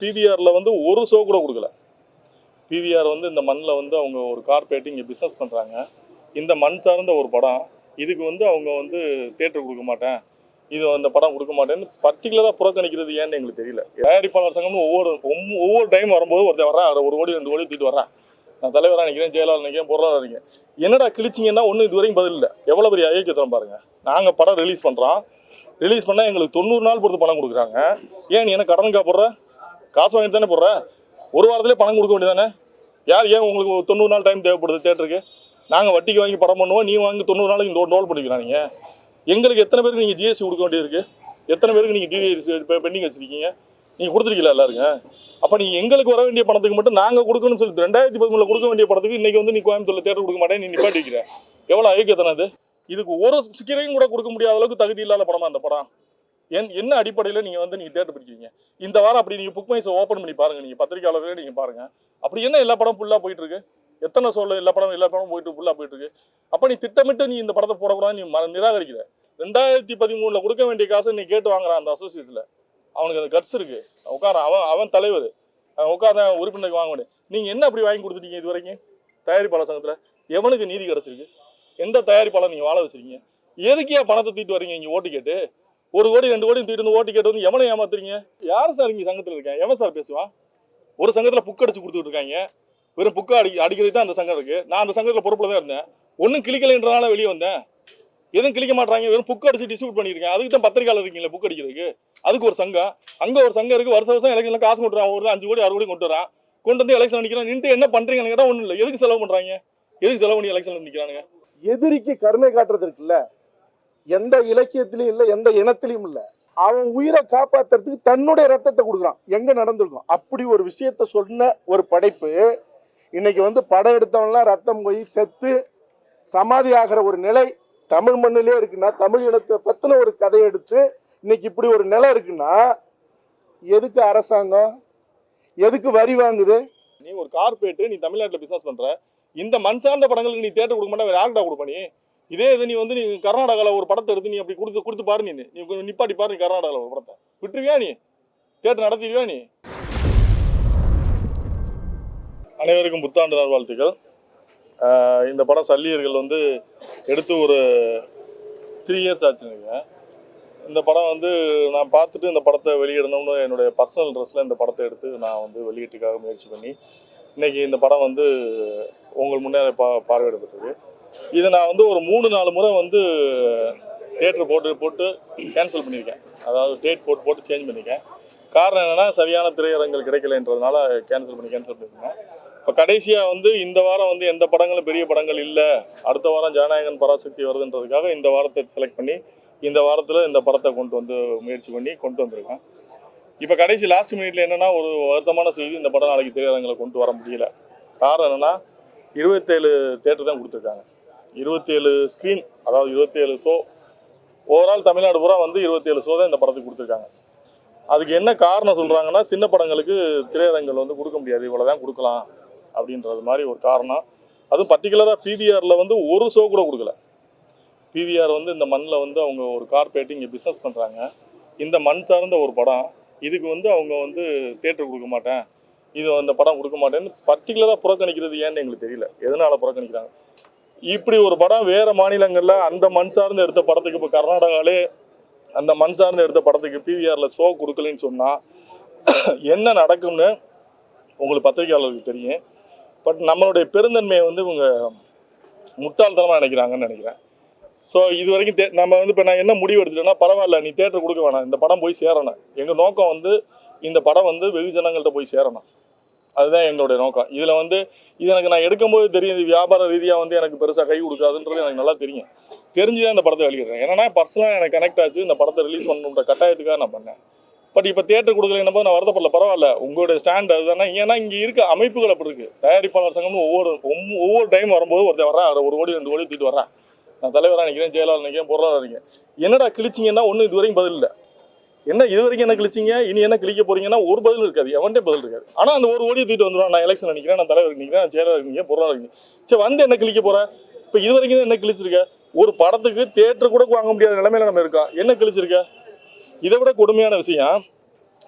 பிவிஆரில் வந்து ஒரு ஷோ கூட கொடுக்கல. பிவிஆர் வந்து இந்த மண்ணில் வந்து அவங்க ஒரு கார்பரேட் இங்கே பிஸ்னஸ் பண்ணுறாங்க. இந்த மண் சார்ந்த ஒரு படம், இதுக்கு வந்து அவங்க வந்து தேட்டர் கொடுக்க மாட்டேன், இது அந்த படம் கொடுக்க மாட்டேன்னு பர்டிகுலராக புறக்கணிக்கிறது ஏன்னு எங்களுக்கு தெரியல. தயாரிப்பாளர் சங்கம்னு ஒவ்வொரு டைம் வரும்போது ஒருத்தர் வர்றா, 1 கோடி 2 கோடி தூக்கிட்டு வர்றேன், நான் தலைவராக நிற்கிறேன், செயலாளர் நிற்கிறேன், பொருளாளர் நிற்கிறேன். என்னடா கிழிச்சிங்கன்னா ஒன்றும் இது வரைக்கும் பதில் இல்லை. எவ்வளோ பெரிய ஐக்கியத்தனம் பாருங்கள். நாங்கள் படம் ரிலீஸ் பண்ணுறோம், ரிலீஸ் பண்ணால் எங்களுக்கு 90 நாள் பொறுத்து பணம் கொடுக்குறாங்க. ஏன் நீ என்ன கடனுக்கா போடுற? காசு வாங்கி தானே போடுற? ஒரு வாரத்திலே பணம் கொடுக்க வேண்டியதானே? ஏன் உங்களுக்கு 90 நாள் டைம் தேவைப்படுது தேட்டருக்கு? நாங்கள் வட்டிக்கு வாங்கி படம் பண்ணுவோம், நீ வாங்கி 90 நாளைக்கு டோல் பண்ணிக்கலாம். நீங்கள் எங்களுக்கு எத்தனை பேருக்கு நீங்கள் ஜிஎஸ்டி கொடுக்க வேண்டியது இருக்குது? எத்தனை பேருக்கு நீங்கள் டிடி பெண்டிங் வச்சுருக்கீங்க? நீங்கள் கொடுத்துருக்கீங்களா எல்லாருங்க? அப்போ நீங்கள் எங்களுக்கு வர வேண்டிய பணத்துக்கு மட்டும் நாங்கள் கொடுக்கணும்னு சொல்லி 2013 கொடுக்க வேண்டிய படத்துக்கு இன்றைக்கி வந்து நீ கோயம்புத்தூரில் தேட்டர் கொடுக்க மாட்டேன், நீ நிப்பாட்டி வைக்கிற. எவ்வளோ ஐக்கியத்தனம் அது? இதுக்கு ஒரு சிக்கரையும் கூட கொடுக்க முடியாத அளவுக்கு தகுதி இல்லாத படமா அந்த படம்? என்ன அடிப்படையில் நீங்கள் வந்து நீங்கள் தேட்டர் பிடிக்கிறீங்க? இந்த வாரம் அப்படி நீங்கள் புக் மைஸை ஓப்பன் பண்ணி பாருங்கள், நீங்கள் பத்திரிக்கையாளர்களே நீங்கள் பாருங்கள். அப்படி என்ன எல்லா படம் ஃபுல்லாக போயிட்டுருக்கு? எத்தனை சொல்ல எல்லா படம் போயிட்டு ஃபுல்லாக போயிட்டுருக்கு. அப்போ நீ திட்டமிட்டு நீ இந்த படத்தை போடக்கூடாதுன்னு நீ நிராகரிக்கிற. 2013 கொடுக்க வேண்டிய காசை நீ கேட்டு வாங்குறான் அந்த அசோசியேஷனில். அவனுக்கு அந்த கட்ஸ் இருக்குது, உட்கார அவன் தலைவர், உட்கார உறுப்பினருக்கு வாங்க முடியும். நீங்கள் என்ன அப்படி வாங்கி கொடுத்துட்டீங்க இது வரைக்கும்? தயாரிப்பாளர் சங்கத்தில் எவனுக்கு நீதி கிடச்சிருக்கு? எந்த தயாரிப்பாளர் நீங்கள் வாழ வச்சுருக்கீங்க? எதுக்கே பணத்தை தூக்கிட்டு வரீங்க இங்கே ஓட்டு கேட்டு? 1 கோடி 2 கோடி தூக்கிட்டு வந்து ஓட்டு கேட்டு வந்து எவனை ஏமாத்துறீங்க? யார் சார் இங்கே சங்கத்தில் இருக்கேன்? எவன் சார் பேசுவான்? ஒரு சங்கத்தில் புக் அடிச்சு கொடுத்துட்டு இருக்காங்க, வெறும் புக்கை அடிக்கிறது தான் அந்த சங்கம் இருக்குது. நான் அந்த சங்கத்தில் பொறுப்பில் தான் இருந்தேன். ஒன்றும் கிளிக்கலைன்றனால வெளியே வந்தேன். எதுவும் கிளிக்க மாட்டாங்க, வெறும் புக் அடிச்சு டிஸ்ட்ரிபியூட் பண்ணியிருக்கேன். அதுக்கு தான் பத்திரிக்கையாளர் இருக்கீங்களா புக் அடிக்கிறதுக்கு? அதுக்கு ஒரு சங்கம், அங்கே ஒரு சங்கம் இருக்குது. வருஷம் எலெக்ஷனில் காசு கொண்டு வரான், ஒரு 5 கோடி 6 கோடி கொண்டு வரான், கொண்டு வந்து எலெக்ஷன் நிற்கிறான். நின்று என்ன பண்ணுறீங்கன்னு கேட்டால் ஒன்றும் இல்லை. எதுக்கு செலவு பண்ணுறாங்க? எதுக்கு செலவு பண்ணி எலெக்ஷனில் நிற்கிறானுங்க? எதிரிக்கு கருணை காட்டுறது இருக்குல்ல, எந்த இலக்கியத்திலையும் இல்லை, எந்த இனத்திலையும் இல்லை. அவன் உயிரை காப்பாற்றுறதுக்கு தன்னுடைய ரத்தத்தை கொடுக்குறான். எங்கே நடந்திருக்கும் அப்படி ஒரு விஷயத்த சொன்ன ஒரு படைப்பு இன்னைக்கு வந்து படம் எடுத்தவன்லாம் ரத்தம் போய் செத்து சமாதி ஆகிற ஒரு நிலை தமிழ் மண்ணிலே இருக்குன்னா, தமிழ் இனத்தை பற்றின ஒரு கதையை எடுத்து இன்னைக்கு இப்படி ஒரு நிலை இருக்குன்னா, எதுக்கு அரசாங்கம், எதுக்கு வரி வாங்குது? நீ ஒரு கார்பரேட், நீ தமிழ்நாட்டில் பிஸ்னஸ் பண்ணுற, இந்த மண் சார்ந்த படங்களுக்கு நீ தேட்டர் கொடுக்க மாட்டா, வேறு யார்கிட்ட கொடுப்ப? இதே இது நீ வந்து நீ கர்நாடகாவில் ஒரு படத்தை எடுத்து நீ அப்படி கொடுத்து பாரு, நீ நிப்பாட்டி பாரு. நீ கர்நாடகாவில் ஒரு படத்தை விட்டுருவியா? நீ தேட்டர் நடத்திடுவியா? நீ அனைவருக்கும் புத்தாண்டு நல்வாழ்த்துக்கள். இந்த படம் சல்லியர்கள் வந்து எடுத்து ஒரு 3 இயர்ஸ் ஆச்சுங்க. இந்த படம் வந்து நான் பார்த்துட்டு இந்த படத்தை வெளியிடணும்னு என்னுடைய பர்சனல் ட்ரெஸ்ஸில் இந்த படத்தை எடுத்து நான் வந்து வெளியீட்டுக்காக முயற்சி பண்ணி இன்றைக்கி இந்த படம் வந்து உங்கள் முன்னே பார்வையிடப்பட்டிருக்கு. இதை நான் வந்து ஒரு 3-4 முறை வந்து தேட்டர் போட்டு கேன்சல் பண்ணியிருக்கேன். அதாவது டேட் போட்டு சேஞ்ச் பண்ணியிருக்கேன். காரணம் என்னென்னா, சரியான திரையரங்கள் கிடைக்கலைன்றதுனால கேன்சல் பண்ணியிருக்கேன். இப்போ கடைசியாக வந்து இந்த வாரம் வந்து எந்த படங்களும் பெரிய படங்கள் இல்லை, அடுத்த வாரம் ஜனநாயகன் பராசக்தி வருதுன்றதுக்காக இந்த வாரத்தை செலக்ட் பண்ணி இந்த வாரத்தில் இந்த படத்தை முயற்சி பண்ணி கொண்டு வந்திருக்கேன். இப்போ கடைசி லாஸ்ட் மினிட்ல என்னென்னா, ஒரு வருத்தமான செய்தி, இந்த படம் நாளைக்கு திரையரங்களை கொண்டு வர முடியல. காரணம் என்னென்னா, 27 தேட்டர் தான் கொடுத்துருக்காங்க. 27 ஸ்க்ரீன், அதாவது 27 ஷோ. ஓவரால் தமிழ்நாடு பூரா வந்து 27 ஷோ தான் இந்த படத்துக்கு கொடுத்துருக்காங்க. அதுக்கு என்ன காரணம் சொல்கிறாங்கன்னா, சின்ன படங்களுக்கு திரையரங்கள் வந்து கொடுக்க முடியாது, இவ்வளோ தான் கொடுக்கலாம் அப்படின்றது மாதிரி ஒரு காரணம். அதுவும் பர்டிகுலராக பிவிஆரில் வந்து ஒரு ஷோ கூட கொடுக்கல. பிவிஆர் வந்து இந்த மண்ணில் வந்து அவங்க ஒரு கார்பரேட் இங்கே பிஸ்னஸ் பண்ணுறாங்க. இந்த மண் சார்ந்த ஒரு படம், இதுக்கு வந்து அவங்க வந்து தேட்டர் கொடுக்க மாட்டேன், இது அந்த படம் கொடுக்க மாட்டேன்னு பர்டிகுலராக புறக்கணிக்கிறது ஏன்னு எங்களுக்கு தெரியல. எதனால் புறக்கணிக்கிறாங்க? இப்படி ஒரு படம் வேறு மாநிலங்களில் அந்த மண் சார்ந்து எடுத்த படத்துக்கு, இப்போ கர்நாடகாவிலே அந்த மண் சார்ந்து எடுத்த படத்துக்கு பிவிஆரில் ஷோ கொடுக்கலன்னு சொன்னால் என்ன நடக்கும்னு உங்களுக்கு பத்திரிகையாளர்களுக்கு தெரியும். பட் நம்மளுடைய பெருந்தன்மையை வந்து இவங்க முட்டாள்தனமாக நினைக்கிறாங்கன்னு நினைக்கிறேன். ஸோ இது வரைக்கும் நம்ம வந்து இப்போ நான் என்ன முடிவு எடுத்துட்டேன்னா, பரவாயில்ல, நீ தேட்டர் கொடுக்க வேணாம், இந்த படம் போய் சேரணும். எங்கள் நோக்கம் வந்து இந்த படம் வந்து வெகுஜனங்கள்கிட்ட போய் சேரணும், அதுதான் எங்களுடைய நோக்கம். இதில் வந்து இது எனக்கு நான் எடுக்கும்போது தெரியும், இது வியாபார ரீதியாக வந்து எனக்கு பெருசாக கை கொடுக்காதுன்றது எனக்கு நல்லா தெரியும். தெரிஞ்சு தான் இந்த படத்தை வெளியிடுறேன். ஏன்னா பர்சனலாக எனக்கு கனெக்ட் ஆச்சு, இந்த படத்தை ரிலீஸ் பண்ணணுன்ற கட்டாயத்துக்காக நான் பண்ணேன். பட் இப்போ தேட்டர் கொடுக்கலன்னும் போது நான் வருத்தப்படல. பரவாயில்ல, உங்களுடைய ஸ்டாண்ட் அதுதானே. ஏன்னா இங்கே இருக்க அமைப்புகள் அப்படி இருக்குது. தயாரிப்பாளர் சங்கம்னு ஒவ்வொரு டைம் வரும்போது ஒருத்தர் வர்றா, 1 கோடி 2 கோடி தூக்கிட்டு வர்றேன், நான் தலைவராக நிற்கிறேன், செயலாளர் நிற்கிறேன், பொருளாளர் நிற்கிறேன். என்னடா கிழிச்சிங்கன்னா ஒன்றும் இது வரைக்கும் பதில் இல்லை. என்ன இது வரைக்கும் என்ன கிழிச்சிங்க, இனி என்ன கிழிக்க போறீங்கன்னா ஒரு பதில் இருக்காது, எவன்டே பதில் இருக்காது. ஆனால் அந்த 1 கோடியை தூக்கிட்டு வந்துடுவான், நான் எலெக்ஷன் நிற்கிறேன், நான் தலைவர் நிற்கிறேன், நான் செயலாளர் நிற்கிறேன், பொருளாளர் நிற்கிறேன். சரி, வந்து என்ன கிழிக்க போகிறேன்? இப்போ இது வரைக்கும் என்ன கிழிச்சிருக்க? ஒரு படத்துக்கு தேட்டர் கூட வாங்க முடியாத நிலைமையில நம்ம இருக்கோம். என்ன கிழிச்சிருக்க? இதை விட கொடுமையான விஷயம்,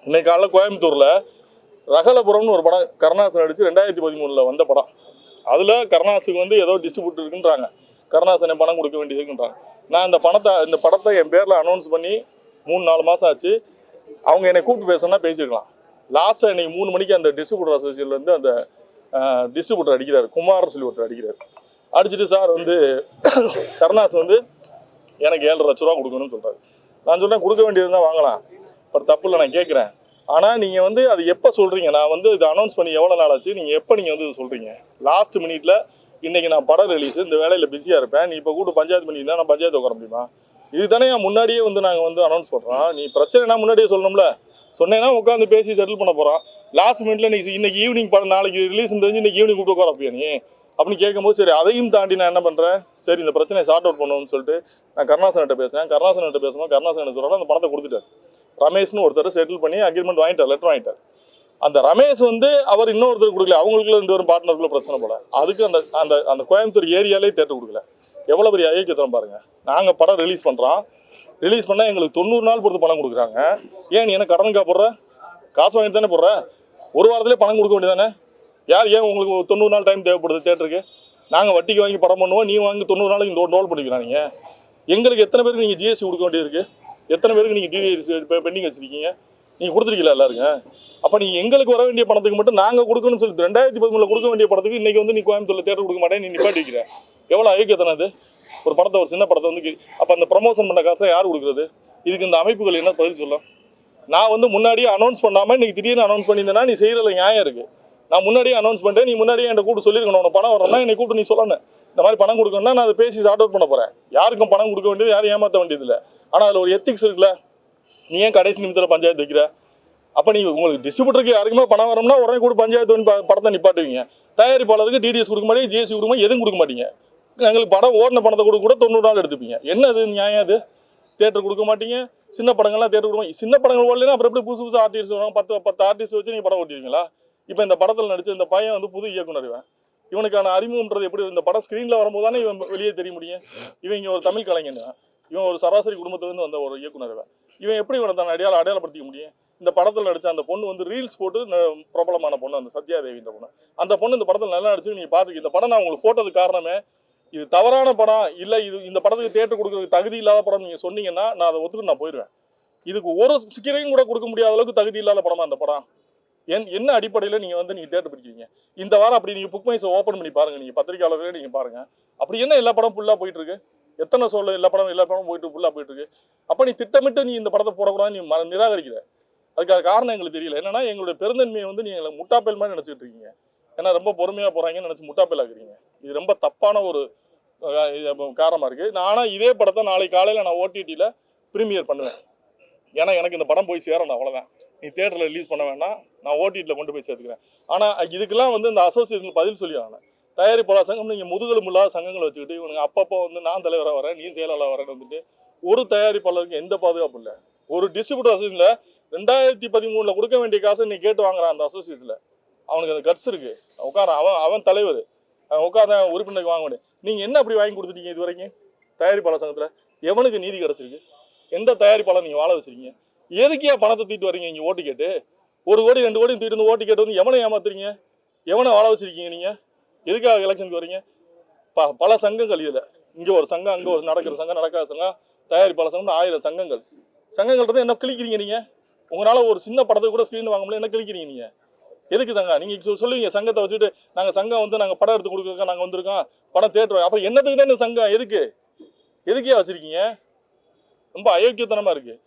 இன்னைக்கு காலையில் கோயம்புத்தூரில் ரகலபுரம்னு ஒரு படம் கருணாசன் நடிச்சு 2013 வந்த படம். அதில் கருணாசுக்கு வந்து ஏதோ டிஸ்ட்ரிபியூட்டர் இருக்குன்றாங்க, கருணாசனை பணம் கொடுக்க வேண்டியது இருக்குன்றாங்க. நான் இந்த படத்தை என் பேரில் அனௌன்ஸ் பண்ணி 3-4 மாதம் ஆச்சு. அவங்க என்னை கூப்பிட்டு பேசணும்னா பேசியிருக்கலாம். லாஸ்ட்டாக இன்னைக்கு 3 மணிக்கு அந்த டிஸ்ட்ரிபியூட்டர் அசோசியேஷன்லேருந்து அந்த டிஸ்ட்ரிபியூட்டர் அடிக்கிறார், குமார் சொல்லி ஒருத்தர் அடிக்கிறார். அடிச்சுட்டு சார் வந்து கருணாஸ் வந்து எனக்கு 7.5 லட்ச ரூபா கொடுக்கணும்னு சொல்கிறாரு. நான் சொல்கிறேன் கொடுக்க வேண்டியது தான் வாங்கலாம், பட் தப்பு இல்லை, நான் கேட்குறேன். ஆனால் நீங்கள் வந்து அது எப்போ சொல்கிறீங்க? நான் வந்து இது அனௌன்ஸ் பண்ணி எவ்வளோ நாள் ஆச்சு, நீங்கள் எப்போ நீங்கள் வந்து இது சொல்கிறீங்க? லாஸ்ட் மினிட்ல இன்றைக்கி நான் படம் ரிலீஸு, இந்த வேலையில் பிஸியாக இருப்பேன், நீ இப்போ கூட பஞ்சாயத்து பண்ணியிருந்தா நான் பஞ்சாயத்து உட்கார முடியுமா? இது தானே முன்னாடியே வந்து நாங்கள் வந்து அனௌன்ஸ் பண்ணுறோம். நீ பிரச்சனைனா முன்னாடியே சொல்லணும்ல. சொன்னேன்னா உட்காந்து பேசி செட்டில் பண்ண போகிறோம். லாஸ்ட் மினிட்ல நீ இன்னைக்கு ஈவினிங் படம் நாளைக்கு ரிலீஸ் தெரிஞ்சு இன்னைக்கு ஈவினிங் கூப்பிட்டு உட்கார அப்படியா நீ அப்படின்னு கேட்கும்போது, சரி அதையும் தாண்டி நான் என்ன பண்ணுறேன், சரி இந்த பிரச்சனையை சார்ட் அவுட் பண்ணணும்னு சொல்லிட்டு நான் கருணாசன்கிட்ட பேசுகிறேன். கருணாசன்கிட்ட பேசும்போது கருணாசன் என்ன சொல்கிறாங்க, அந்த பணத்தை கொடுத்துட்டார். ரமேஷ்னு ஒருத்தர் செட்டில் பண்ணி அக்ரிமெண்ட் வாங்கிட்டார், லெட்டர் வாங்கிட்டார். அந்த ரமேஷ் வந்து அவர் இன்னொருத்தர் கொடுக்கல, அவங்களுக்குள்ள 2 பேரும் பார்ட்னருக்குள்ள பிரச்சனை போல. அதுக்கு அந்த அந்த அந்த கோயம்புத்தூர் ஏரியாலே தேட்டர் கொடுக்கல. எவ்வளோ பெரிய ஐக்கியத்தனம் பாருங்க. நாங்கள் படம் ரிலீஸ் பண்ணுறோம், ரிலீஸ் பண்ணால் எங்களுக்கு 90 நாள் பொறுத்து பணம் கொடுக்குறாங்க. ஏன் நீ என்ன கடனுக்கா போடுற? காசு வாங்கிட்டு தானே போடுற? ஒரு வாரத்திலே பணம் கொடுக்க வேண்டியதானே? ஏன் உங்களுக்கு 90 நாள் டைம் தேவைப்படுது தேட்டருக்கு? நாங்கள் வட்டிக்கு வாங்கி படம் பண்ணுவோம், நீ வாங்கி 90 நாளைக்கு டோல் பண்ணிக்கலாம். நீங்கள் எங்களுக்கு எத்தனை பேருக்கு நீங்கள் ஜிஎஸ்டி கொடுக்க வேண்டியது இருக்குது? எத்தனை பேருக்கு நீங்கள் டிடிஎஸ் பெண்டிங் வச்சுருக்கீங்க? நீங்கள் கொடுத்துருக்கீங்களா எல்லாருங்க? அப்போ நீங்கள் எங்களுக்கு வர வேண்டிய பணத்துக்கு மட்டும் நாங்கள் கொடுக்கணும்னு சொல்லி 2013 கொடுக்க வேண்டிய படத்துக்கு இன்றைக்கி வந்து நீ கோயம்புத்தூரில் தேட்டர் கொடுக்க மாட்டேன், நீ நிப்பாட்டி வைக்கிற. எவ்வளோ ஐக்கியத்தனம் அது? ஒரு படத்தை, ஒரு சின்ன படத்தை வந்து அப்போ அந்த ப்ரமோஷன் பண்ண காசை யார் கொடுக்குறது? இதுக்கு இந்த அமைப்புகள் என்ன பதில் சொல்லலாம்? நான் வந்து முன்னாடியே அனௌன்ஸ் பண்ணாமல் இன்றைக்கி திடீர்னு அனௌன்ஸ் பண்ணியிருந்தேன்னா நீ செய்கிறதுல நியாயம் இருக்குது. நான் முன்னாடியே அனௌன்ஸ் பண்ணிட்டேன், நீ முன்னாடியே என்கிட்ட கூப்பிட்டு சொல்லியிருக்கணும், உனக்கு பணம் வரணும்னா என்னை கூப்பிட்டு நீ சொல்லணும். இந்த மாதிரி பணம் கொடுக்கணும்னா நான் அதை பேசி சார்ட் அவுட் பண்ண போகிறேன். யாருக்கும் பணம் கொடுக்க வேண்டியது, யாரும் ஏமாற்ற வேண்டியது இல்லை. ஆனால் அதில் ஒரு எத்திக்ஸ் இருக்குல்ல. நீ ஏன் கடைசி நிமிஷத்தில் பஞ்சாயத்து வைக்கிற? அப்போ நீ உங்களுக்கு டிஸ்ட்ரிபியூட்டருக்கு யாருக்குமே பணம் வரணும்னா உடனே கூட பஞ்சாயத்து வந்து படத்தை நிப்பாட்டுவீங்க. தயாரிப்பாளருக்கு டிடிஎஸ் கொடுக்க மாட்டீங்க, ஜிஎஸ்டி கொடுக்க மாட்டீங்க, எதுவும் கொடுக்க மாட்டீங்க. எங்களுக்கு படம் ஓடின பணத்தை கூட 90 நாள் எடுத்துப்பீங்க. என்ன அது நியாயம்? அது தேட்டர் கொடுக்க மாட்டீங்க, சின்ன படங்கள்லாம் தேட்டர் கொடுக்க மாட்டீங்க. சின்ன படங்கள் ஓடலைன்னா அப்புறம் எப்படி புதுசு ஆர்டிஸ்ட் வருவாங்க? 10 ஆர்டிஸ்ட் வச்சு நீங்கள் படம் ஓட்டிடுவீங்களா? இப்போ இந்த படத்தில் நடிச்ச இந்த பையன் வந்து புது இயக்குனர். இவனுக்கான அறிமுகம்ன்றது எப்படி? இந்த படம் ஸ்க்ரீனில் வரும்போது தானே இவன் வெளியே தெரிய முடியும். இவன் இங்கே ஒரு தமிழ் கலைஞன், இவன் ஒரு சராசரி குடும்பத்திலேருந்து வந்த ஒரு இயக்குனர். இவன் எப்படி இவனை தான் அடையாளப்படுத்திக்க முடியும்? இந்த படத்தில் நடித்த அந்த பொண்ணு வந்து ரீல்ஸ் போட்டு பிரபலமான பொண்ணு, அந்த சத்யாதேவின்ற பொண்ணு. அந்த பொண்ணு இந்த படத்தில் நல்லா நடிச்சு நீங்கள் பார்த்துருக்கு. இந்த படம் நான் உங்களுக்கு போட்டதுக்கு காரணமே இது தவறான படம் இல்லை, இந்த படத்துக்கு தேட்டர் கொடுக்குறதுக்கு தகுதி இல்லாத படம் நீங்கள் சொன்னீங்கன்னா நான் அதை ஒத்துக்கு நான் போயிடுவேன். இதுக்கு ஒரு ஸ்கிரீன் கூட கொடுக்க முடியாத அளவுக்கு தகுதி இல்லாத படமா அந்த படம்? என்ன அடிப்படையில் நீங்கள் வந்து நீங்கள் தேட்டர் பிடிக்கிறீங்க? இந்த வாரம் அப்படி நீங்கள் புக் மைஸை ஓப்பன் பண்ணி பாருங்கள், நீங்கள் பத்திரிகையாளர்களே நீங்கள் பாருங்கள். அப்படி என்ன எல்லா படம் ஃபுல்லாக போயிட்டு இருக்கு? எத்தனை சொல்ல எல்லா படம் போயிட்டு ஃபுல்லாக போயிட்டு இருக்கு. அப்போ நீ திட்டமிட்டு நீ இந்த படத்தை போடக்கூடாது, நீ நிராகரிக்கிற. அதுக்கான காரணம் எங்களுக்கு தெரியல. என்னன்னா எங்களுடைய பெருந்தன்மையை வந்து நீங்கள் முட்டாப்பேல் மாதிரி நினச்சிட்டு இருக்கீங்க. ஏன்னா ரொம்ப பொறுமையாக போகிறாங்கன்னு நினச்சி முட்டாப்பேல் ஆக்குறீங்க. இது ரொம்ப தப்பான ஒரு காரணமாக இருக்குது. ஆனால் இதே படத்தை நாளைக்கு காலையில் நான் ஓடிடியில் ப்ரீமியர் பண்ணுவேன். ஏன்னா எனக்கு இந்த படம் போய் சேரணும், அவ்வளோதான். நீ தேட்டரில் ரிலீஸ் பண்ண வேணாம், நான் ஓடிடியில் கொண்டு போய் சேர்த்துக்கிறேன். ஆனால் இதுக்கெல்லாம் வந்து இந்த அசோசியேஷன் பதில் சொல்லி ஆகணும். தயாரிப்பாளர் சங்கம் நீங்கள் முதுகெலும்பு இல்லாத சங்கங்களை வச்சுக்கிட்டு இவனுங்க அப்பப்போ வந்து நான் தலைவராக வரேன், நீ செயலாளராக வரேன்னு வந்துட்டு ஒரு தயாரிப்பாளருக்கு எந்த பாதுகாப்பு இல்லை. ஒரு டிஸ்ட்ரிபியூட்டர் அசோசியேஷனில் 2013 கொடுக்க வேண்டிய காசை நீ கேட்டு வாங்குறான். அந்த அசோசியேஷனில் அவனுக்கு அந்த கட்ஸ் இருக்குது. உட்கார அவன் தலைவர், அவன் உட்கார உறுப்பினருக்கு வாங்க முடியும். நீங்கள் என்ன அப்படி வாங்கி கொடுத்துட்டீங்க இது வரைக்கும்? தயாரிப்பாளர் சங்கத்தில் எவனுக்கு நீதி கிடச்சிருக்கு? எந்த தயாரிப்பாளர் நீங்கள் வாழ வச்சுருக்கீங்க? எதுக்கே பணத்தை தீட்டு வரீங்க? இங்கே ஓட்டு கேட்டு 1 கோடி 2 கோடி தீட்டு ஓட்டு கேட்டு வந்து எவனை ஏமாத்துறீங்க? எவனை வாழ வச்சுருக்கீங்க? நீங்கள் எதுக்காக எலெக்ஷனுக்கு வரீங்க? பல சங்கங்கள் இதில், இங்கே ஒரு சங்கம், அங்கே ஒரு நடக்கிற சங்கம், நடக்காத சங்கம், தயாரிப்பாளர் சங்கம்னு 1000 சங்கங்கள்ன்றது என்ன கிழிக்கிறீங்க நீங்கள்? உங்களால் ஒரு சின்ன படத்துக்கு கூட ஸ்க்ரீன் வாங்க முடியல, என்ன கிழிக்கிறீங்க நீங்கள்? எதுக்கு தாங்க நீங்கள் சொல்லுவீங்க சங்கத்தை வச்சுட்டு நாங்கள் சங்கம் வந்து நாங்கள் படம் எடுத்து கொடுக்குறோம், நாங்கள் வந்திருக்கோம் படம் தேட்டர். அப்புறம் என்னத்துக்கு தான் இந்த சங்கம்? எதுக்கே வச்சுருக்கீங்க? ரொம்ப அயோக்கியத்தனமாக இருக்குது.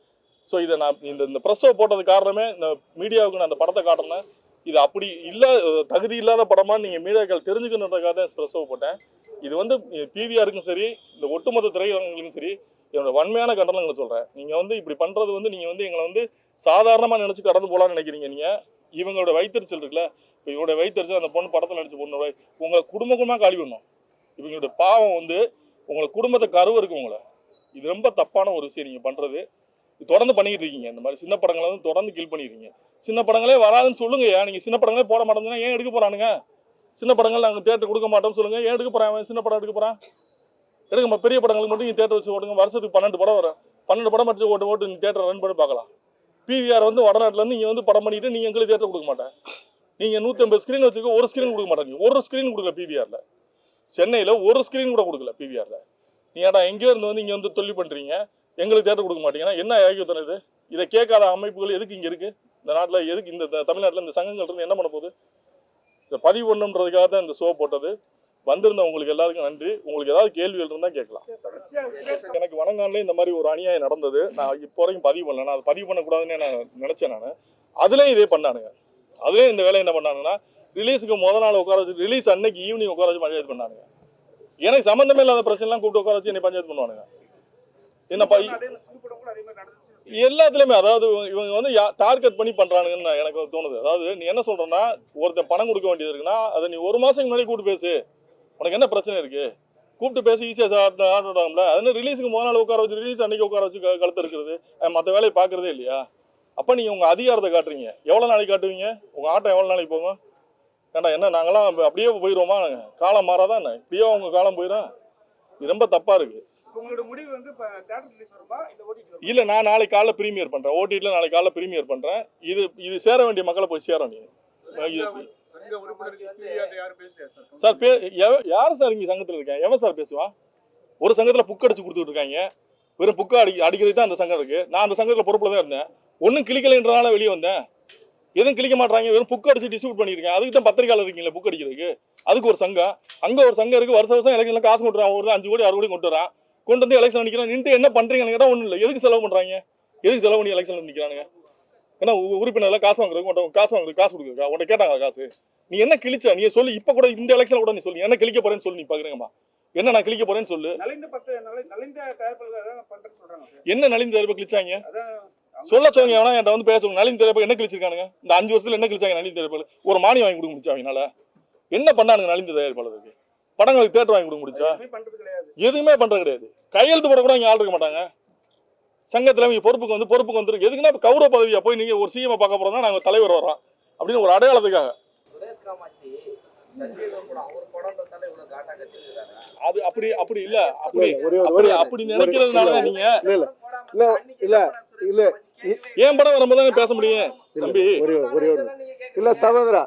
ஸோ இதை நான் இந்த ப்ரெஸ்ஸை போட்டது காரணமே இந்த மீடியாவுக்கு நான் அந்த படத்தை காட்டினேன். இது அப்படி இல்லை, தகுதி இல்லாத படமாக நீங்கள் மீடியாக்கள் தெரிஞ்சுக்கணுன்றதுக்காக தான் ப்ரெஸ்ஸை போட்டேன். இது வந்து பிவிஆருக்கும் சரி, இந்த ஒட்டுமொத்த திரையரங்குகளுக்கும் சரி, என்னோட வன்மையான கண்டனங்களை சொல்கிறேன். நீங்கள் வந்து இப்படி பண்ணுறது வந்து நீங்கள் வந்து எங்களை வந்து சாதாரணமாக நினச்சி கடந்து போகலான்னு நினைக்கிறீங்க. நீங்கள் இவங்களோட வைத்தறிச்சல் இருக்குல்ல, இப்போ இவங்களோட வைத்தறிச்சல் அந்த பொண்ணு படத்தில் நடிச்ச பொண்ணோட உங்களை குடும்பமாக காலி பண்ணணும். இவங்களோட பாவம் வந்து உங்களை குடும்பத்தை கருவ இருக்கு உங்களை. இது ரொம்ப தப்பான ஒரு விஷயம் நீங்கள் பண்ணுறது. தொடர்ந்து பண்ணிக்கிட்டு இருக்கீங்க. இந்த மாதிரி சின்ன படங்களை வந்து தொடர்ந்து கில் பண்ணிடுறீங்க. சின்ன படங்களே வராதுன்னு சொல்லுங்க. நீங்கள் சின்ன படங்களே போட மாட்டேங்கன்னா ஏன் எடுக்க போகிறானுங்க? சின்ன படங்கள் நாங்கள் தேட்டர் கொடுக்க மாட்டோம்னு சொல்லுங்கள். ஏன் எடுக்க போகிறான்? சின்ன படம் எடுக்க போகிறான்? எடுக்க பெரிய படங்களுக்கு மட்டும் நீங்கள் தேட்டர் வச்சு ஓட்டுங்க. வருஷத்துக்கு 12 படம் வரும். 12 படம் வச்சு ஓட்டு நீ தேட்டர் ரன் பண்ணி பார்க்கலாம். பிவிஆர் வந்து வடநாட்டிலேருந்து இங்கே வந்து படம் பண்ணிட்டு நீங்கள் எங்களுக்கு தேட்டர் கொடுக்க மாட்டேன். நீங்கள் 150 ஸ்க்ரீன் வச்சுருக்க, ஒரு ஸ்க்ரீன் கொடுக்க மாட்டேங்க. ஒரு ஸ்க்ரீன் கொடுக்கல பிவிஆரில். சென்னையில் ஒரு ஸ்க்ரீன் கூட கொடுக்கல பிவிஆரில். நீ ஏடா எங்கேயோ இருந்து வந்து இங்கே வந்து தொல்லி பண்ணுறீங்க, எங்களுக்கு தேட்டர் கொடுக்க மாட்டீங்கன்னா என்ன ஏகத்தனை இது? இதை கேட்காத அமைப்புகள் எதுக்கு இங்கே இருக்குது இந்த நாட்டில்? எதுக்கு இந்த தமிழ்நாட்டில் இந்த சங்கங்கள் இருந்து என்ன பண்ண போகுது? இதை பதிவு பண்ணுன்றதுக்காக தான் இந்த ஷோ போட்டது. வந்திருந்த உங்களுக்கு எல்லாருக்கும் நன்றி. உங்களுக்கு ஏதாவது கேள்விகள் இருந்தால் கேட்கலாம். எனக்கு வணங்கான்ல இந்த மாதிரி ஒரு அநியாயம் நடந்தது. நான் இப்போ வரைக்கும் பதிவு பண்ணல. நான் அதை பதிவு பண்ணக்கூடாதுன்னு நான் நினச்சேன். நான் அதுலேயும் இதே பண்ணானுங்க. அதுலேயும் இந்த வேலை என்ன பண்ணானுங்கன்னா, ரிலீஸுக்கு முதல் நாள் உட்கார வச்சு, ரிலீஸ் அன்னைக்கு ஈவினிங் உட்கார வச்சு பஞ்சாயத்து பண்ணானுங்க. எனக்கு சம்மந்தமே இல்லாத பிரச்சனைலாம் கூப்பிட்டு உட்கார வச்சு என்னை பஞ்சாயத்து பண்ணுவானுங்க. என்னப்பா எல்லாத்துலேயுமே அதாவது இவங்க வந்து டார்கெட் பண்ணி பண்ணுறானுங்கன்னு எனக்கு தோணுது. அதாவது நீ என்ன சொல்கிறேன்னா, ஒருத்தன் பணம் கொடுக்க வேண்டியது இருக்குன்னா அதை நீ ஒரு மாதத்துக்கு முன்னாடி கூப்பிட்டு பேசு. உனக்கு என்ன பிரச்சனை இருக்குது? கூப்பிட்டு பேசி ஈஸியாக ஆர்டர் விடாமல. அது ரிலீஸுக்கு முதல் நாள் உட்கார வச்சு, ரிலீஸ் அன்னைக்கு உட்கார வச்சு கழுத்து இருக்கிறது, மற்ற வேலையை பார்க்குறதே இல்லையா? அப்போ நீங்கள் உங்கள் அதிகாரத்தை காட்டுறீங்க. எவ்வளோ நாளைக்கு காட்டுவீங்க? உங்கள் ஆட்டம் எவ்வளோ நாளைக்கு போகும்? ஏண்டா என்ன நாங்களாம் அப்படியே போயிடுவோமா? காலம் மாறாதான் என்ன இப்படியோ உங்கள் காலம் போயிடும்? இது ரொம்ப தப்பாக இருக்குது. இல்லை, நான் நாளைக்கு காலைல ப்ரீமியர் பண்ணுறேன். ஓடிடியில் நாளைக்கு காலைல ப்ரீமியர் பண்ணுறேன். இது சேர வேண்டிய மக்களை போய் சேர வேண்டிய சார். யார் சார் இங்கே சங்கத்தில் இருக்கேன்? எவன் சார் பேசுவான்? ஒரு சங்கத்தில் புக் அடிச்சு கொடுத்துட்டு இருக்காங்க. வெறும் புக்கை அடிக்கிறது தான் அந்த சங்கம் இருக்குது. நான் அந்த சங்கத்தில் பொறுப்பில் தான் இருந்தேன். ஒன்றும் கிளிக்கலைன்றதால வெளியே வந்தேன். எதுவும் கிளிக்க மாட்டாங்க. வெறும் புக் அடிச்சு டிஸ்ட்ரிபியூட் பண்ணியிருக்கேன். அதுக்கு தான் பத்திரிக்கையாளர் இருக்கீங்களா புக் அடிக்கிறதுக்கு? அதுக்கு ஒரு சங்கம், அங்கே ஒரு சங்கம் இருக்குது. வருஷம் எலெக்ஷனில் காசு கொண்டு வரான். ஒரு 5 கோடி 6 கோடி கொண்டு வரான். கொண்டு வந்து எலெக்ஷன் நிற்கிறான். நின்று என்ன பண்ணுறீங்கன்னு கேட்டால் ஒன்றும் இல்லை. எதுக்கு செலவு பண்ணுறாங்க? எதுக்கு செலவு பண்ணி எலெக்ஷனில் நிற்கிறானுங்க? ஏன்னா உறுப்பினர்லாம் காசு வாங்குறது, காசு கொடுக்குறா. உன்ட்ட கேட்டாங்க காசு. நீ என்ன கிழிச்ச? நீ சொல்லி இப்போ கூட இந்த எலெக்ஷனில் கூட நீ சொல்லி என்ன கிழிக்க போறேன்னு சொல்லி நீ பார்க்குறேங்கம்மா. என்ன நான் கிழிக்க போறேன்னு சொல்லு. என்ன நலிந்த தயாரிப்பு கிழிச்சாங்க சொல்ல சொல்லுங்க. எவனா என்கிட்ட வந்து பேசுவாங்க. நலிந்த தயாரிப்பு என்ன கிழிச்சிருக்கானுங்க? இந்த 5 வருஷத்துல என்ன கிழிச்சாங்க? நலிந்த தயாரிப்பு ஒரு மானியம் வாங்கி கொடுக்க முடிச்சா? அவங்களால என்ன பண்ணானுங்க? நலிந்த தயாரிப்பாளருக்கு படங்களுக்கு தேட்டர் வாங்கி கொடுக்க முடிச்சா? எதுவுமே பண்றது கிடையாது. கையெழுத்து போட கூட இங்கே ஆள் இருக்க மாட்டாங்க. சங்கத்தில் இவங்க பொறுப்புக்கு வந்துருக்கு. எதுக்குன்னா கௌரவ பதவியா போய் நீங்கள் ஒரு சிஎம் பார்க்க போறோம்னா நாங்கள் தலைவர் வர்றோம் அப்படின்னு ஒரு அடையாளத்துக்காக. அது அப்படி இல்ல. அப்படி நினைக்கிறதுனால நீங்க ஏன் படம் வரும்போது பேச முடியும் தம்பி. இல்ல சகோதரா,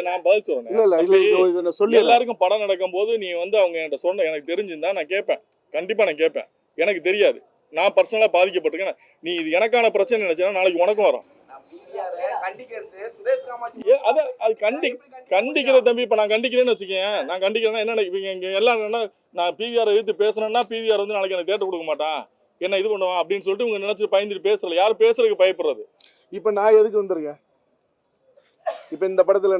நான் பதில் சொல்றேன். எல்லாருக்கும் படம் நடக்கும் போது நீ வந்து அவங்க என்கிட்ட சொன்ன எனக்கு தெரிஞ்சிருந்தா நான் கேட்பேன். கண்டிப்பா நான் கேட்பேன். எனக்கு தெரியாது. நான் பர்சனலா பாதிக்கப்பட்டிருக்கேன். நீ இது எனக்கான பிரச்சனை நினைச்சா நாளைக்கு உனக்கும் வரும். கண்டிக்கிற தம்பி. இப்ப நான் கண்டிக்கிறேன்னு வச்சுக்கேன். நான் கண்டிக்கிறேன்னா என்ன நினைப்பீங்க? இங்க எல்லாம் என்ன, நான் பிவிஆர் எதிர்த்து பேசுறேன்னா பிவிஆர் வந்து நாளைக்கு எனக்கு தேட்டர் கொடுக்க மாட்டான், என்ன இது பண்ணுவான் அப்படின்னு சொல்லிட்டு உங்க நினைச்சு பயந்துட்டு பேசல. யாரும் பேசுறதுக்கு பயப்படுறது? இப்ப நான் எதுக்கு வந்திருக்கேன்? இப்ப இந்த படத்துல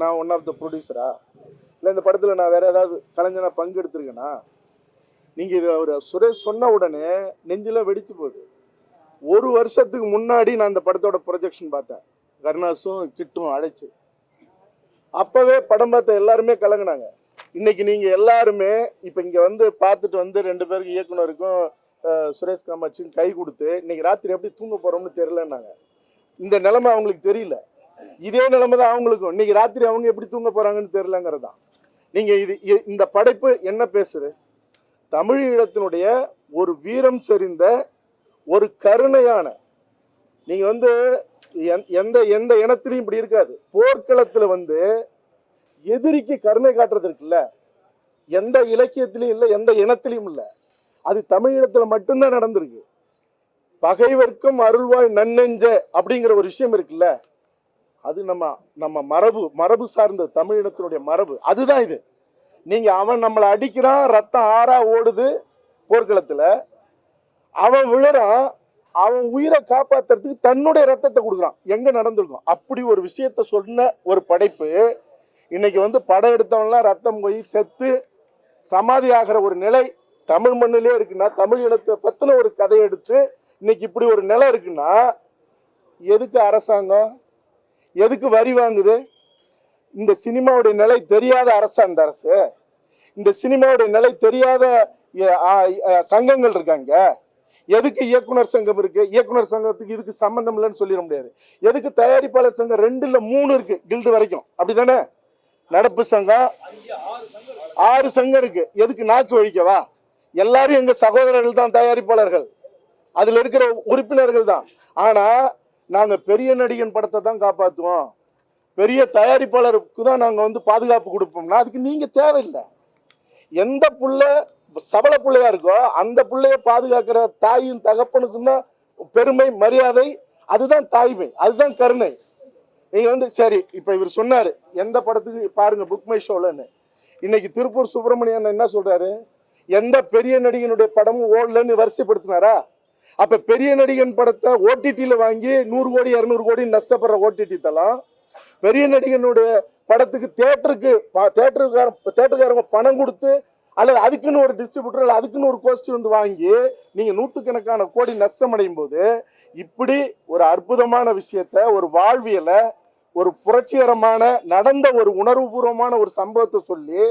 நான் ஒன் ஆஃப் த ப்ரொடியூசரா? இல்ல இந்த படத்துல நான் வேற ஏதாவது கலைஞனா பங்கு எடுத்திருக்கேனா? நீங்க இது ஒரு சுரேஷ் சொன்ன உடனே நெஞ்சில வெடிச்சு போகுது. 1 வருஷத்துக்கு முன்னாடி நான் இந்த படத்தோட ப்ரொஜெக்ஷன் பார்த்தேன். கருணாஸும் கிட்டும் அழைச்சு அப்பவே படம் பார்த்த எல்லாருமே கலங்கினாங்க. இன்னைக்கு நீங்க எல்லாருமே இப்ப இங்க வந்து பார்த்துட்டு வந்து 2 பேருக்கு இயக்குனருக்கும் சுரேஷ் காமாட்சியும் கை கொடுத்து இன்னைக்கு ராத்திரி எப்படி தூங்க போறோம்னு தெரியலன்னாங்க. இந்த நிலைமை அவங்களுக்கு தெரியல. இதே நிலைமை தான் அவங்களுக்கும். இன்னைக்கு ராத்திரி அவங்க எப்படி தூங்க போறாங்கன்னு தெரியலங்கிறது தான். நீங்க இந்த படைப்பு என்ன பேசுது? தமிழீழத்தினுடைய ஒரு வீரம் செறிந்த ஒரு கருணையான, நீங்க வந்து எந்த இனத்திலையும் இப்படி இருக்காது. போர்க்களத்துல வந்து எதிரிக்கு கருணை காட்டுறது இருக்குல்ல, எந்த இலக்கியத்திலையும் இல்லை, எந்த இனத்திலையும் இல்லை. அது தமிழீழத்துல மட்டும்தான் நடந்திருக்கு. பகைவர்க்கும் அருள்வாய் நன்னெஞ்ச அப்படிங்கிற ஒரு விஷயம் இருக்குல்ல, அது நம்ம மரபு சார்ந்த தமிழினத்தினுடைய மரபு. அதுதான் இது. நீங்க அவன் நம்மளை அடிக்கிறான், ரத்தம் ஆறா ஓடுது போர்க்களத்துல, அவன் விழுறான், அவன் உயிரை காப்பாத்துறதுக்கு தன்னுடைய ரத்தத்தை கொடுக்குறான். எங்க நடந்திருக்கும்? அப்படி ஒரு விஷயத்த சொன்ன ஒரு படைப்பு இன்னைக்கு வந்து படம் எடுத்தவன்லாம் ரத்தம் போய் செத்து சமாதி ஆகிற ஒரு நிலை தமிழ் மண்ணிலே இருக்குன்னா, தமிழ் இனத்தை பத்தின ஒரு கதையை எடுத்து இன்னைக்கு இப்படி ஒரு நிலை இருக்குன்னா, எதுக்கு அரசாங்கம், எதுக்கு வரி வாங்குது? இந்த சினிமாவுடைய நிலை தெரியாத அரசா இந்த அரசு? இந்த சினிமாவுடைய நிலை தெரியாத சங்கங்கள் இருக்காங்க. எதுக்கு இயக்குனர் சங்கம் இருக்கு? இயக்குனர் சங்கத்துக்கு இதுக்கு சம்பந்தம் இல்லைன்னு சொல்லிட முடியாது. எதுக்கு தயாரிப்பாளர் சங்கம் 2 இல்ல 3 இருக்கு, கில்டு வரைக்கும், அப்படித்தானே? நடப்பு சங்கம் 6 சங்கம் இருக்கு. எதுக்கு? நாக்கு ஒழிக்கவா? எல்லாரும் எங்க சகோதரர்கள் தான், தயாரிப்பாளர்கள், அதுல இருக்கிற உறுப்பினர்கள் தான். ஆனா நாங்க பெரிய நடிகன் படத்தை தான் காப்பாற்றுவோம், பெரிய தயாரிப்பாளருக்கு தான் நாங்க வந்து பாதுகாப்பு கொடுப்போம்னா அதுக்கு நீங்க தேவையில்லை. எந்த புள்ள சபல பிள்ளையா இருக்கோ அந்த பிள்ளைய பாதுகாக்கிற தாயும் தகப்பனுக்கும் தான் பெருமை, மரியாதை. அதுதான் தாய்மை, அதுதான் கருணை. நீங்க வந்து சரி, இப்ப இவர் சொன்னாரு எந்த படத்துக்கு பாருங்க புக் மை ஷோலன்னு. இன்னைக்கு திருப்பூர் சுப்பிரமணியன் என்ன சொல்றாரு, எந்த பெரிய நடிகனுடைய படமும் ஓடலன்னு வரிசைப்படுத்தினாரா? அப்ப பெரிய நடிகன் படத்தை ஓடிடியில வாங்கி 100 கோடி 200 கோடி நஷ்டப்படுற ஓடிடி தளம், பெரிய நடிகனுடைய படத்துக்கு தேட்டருக்காரங்க பணம் கொடுத்து அல்லது அதுக்குன்னு ஒரு டிஸ்ட்ரிபியூட்டர் அல்லது அதுக்குன்னு ஒரு கோஸ்ட் வந்து வாங்கி நீங்க நூற்றுக்கணக்கான கோடி நஷ்டம் அடையும் போது இப்படி ஒரு அற்புதமான விஷயத்த, ஒரு வாழ்வியலை, ஒரு புரட்சிகரமான நடந்த ஒரு உணர்வுபூர்வமான ஒரு சம்பவத்தை சொல்லி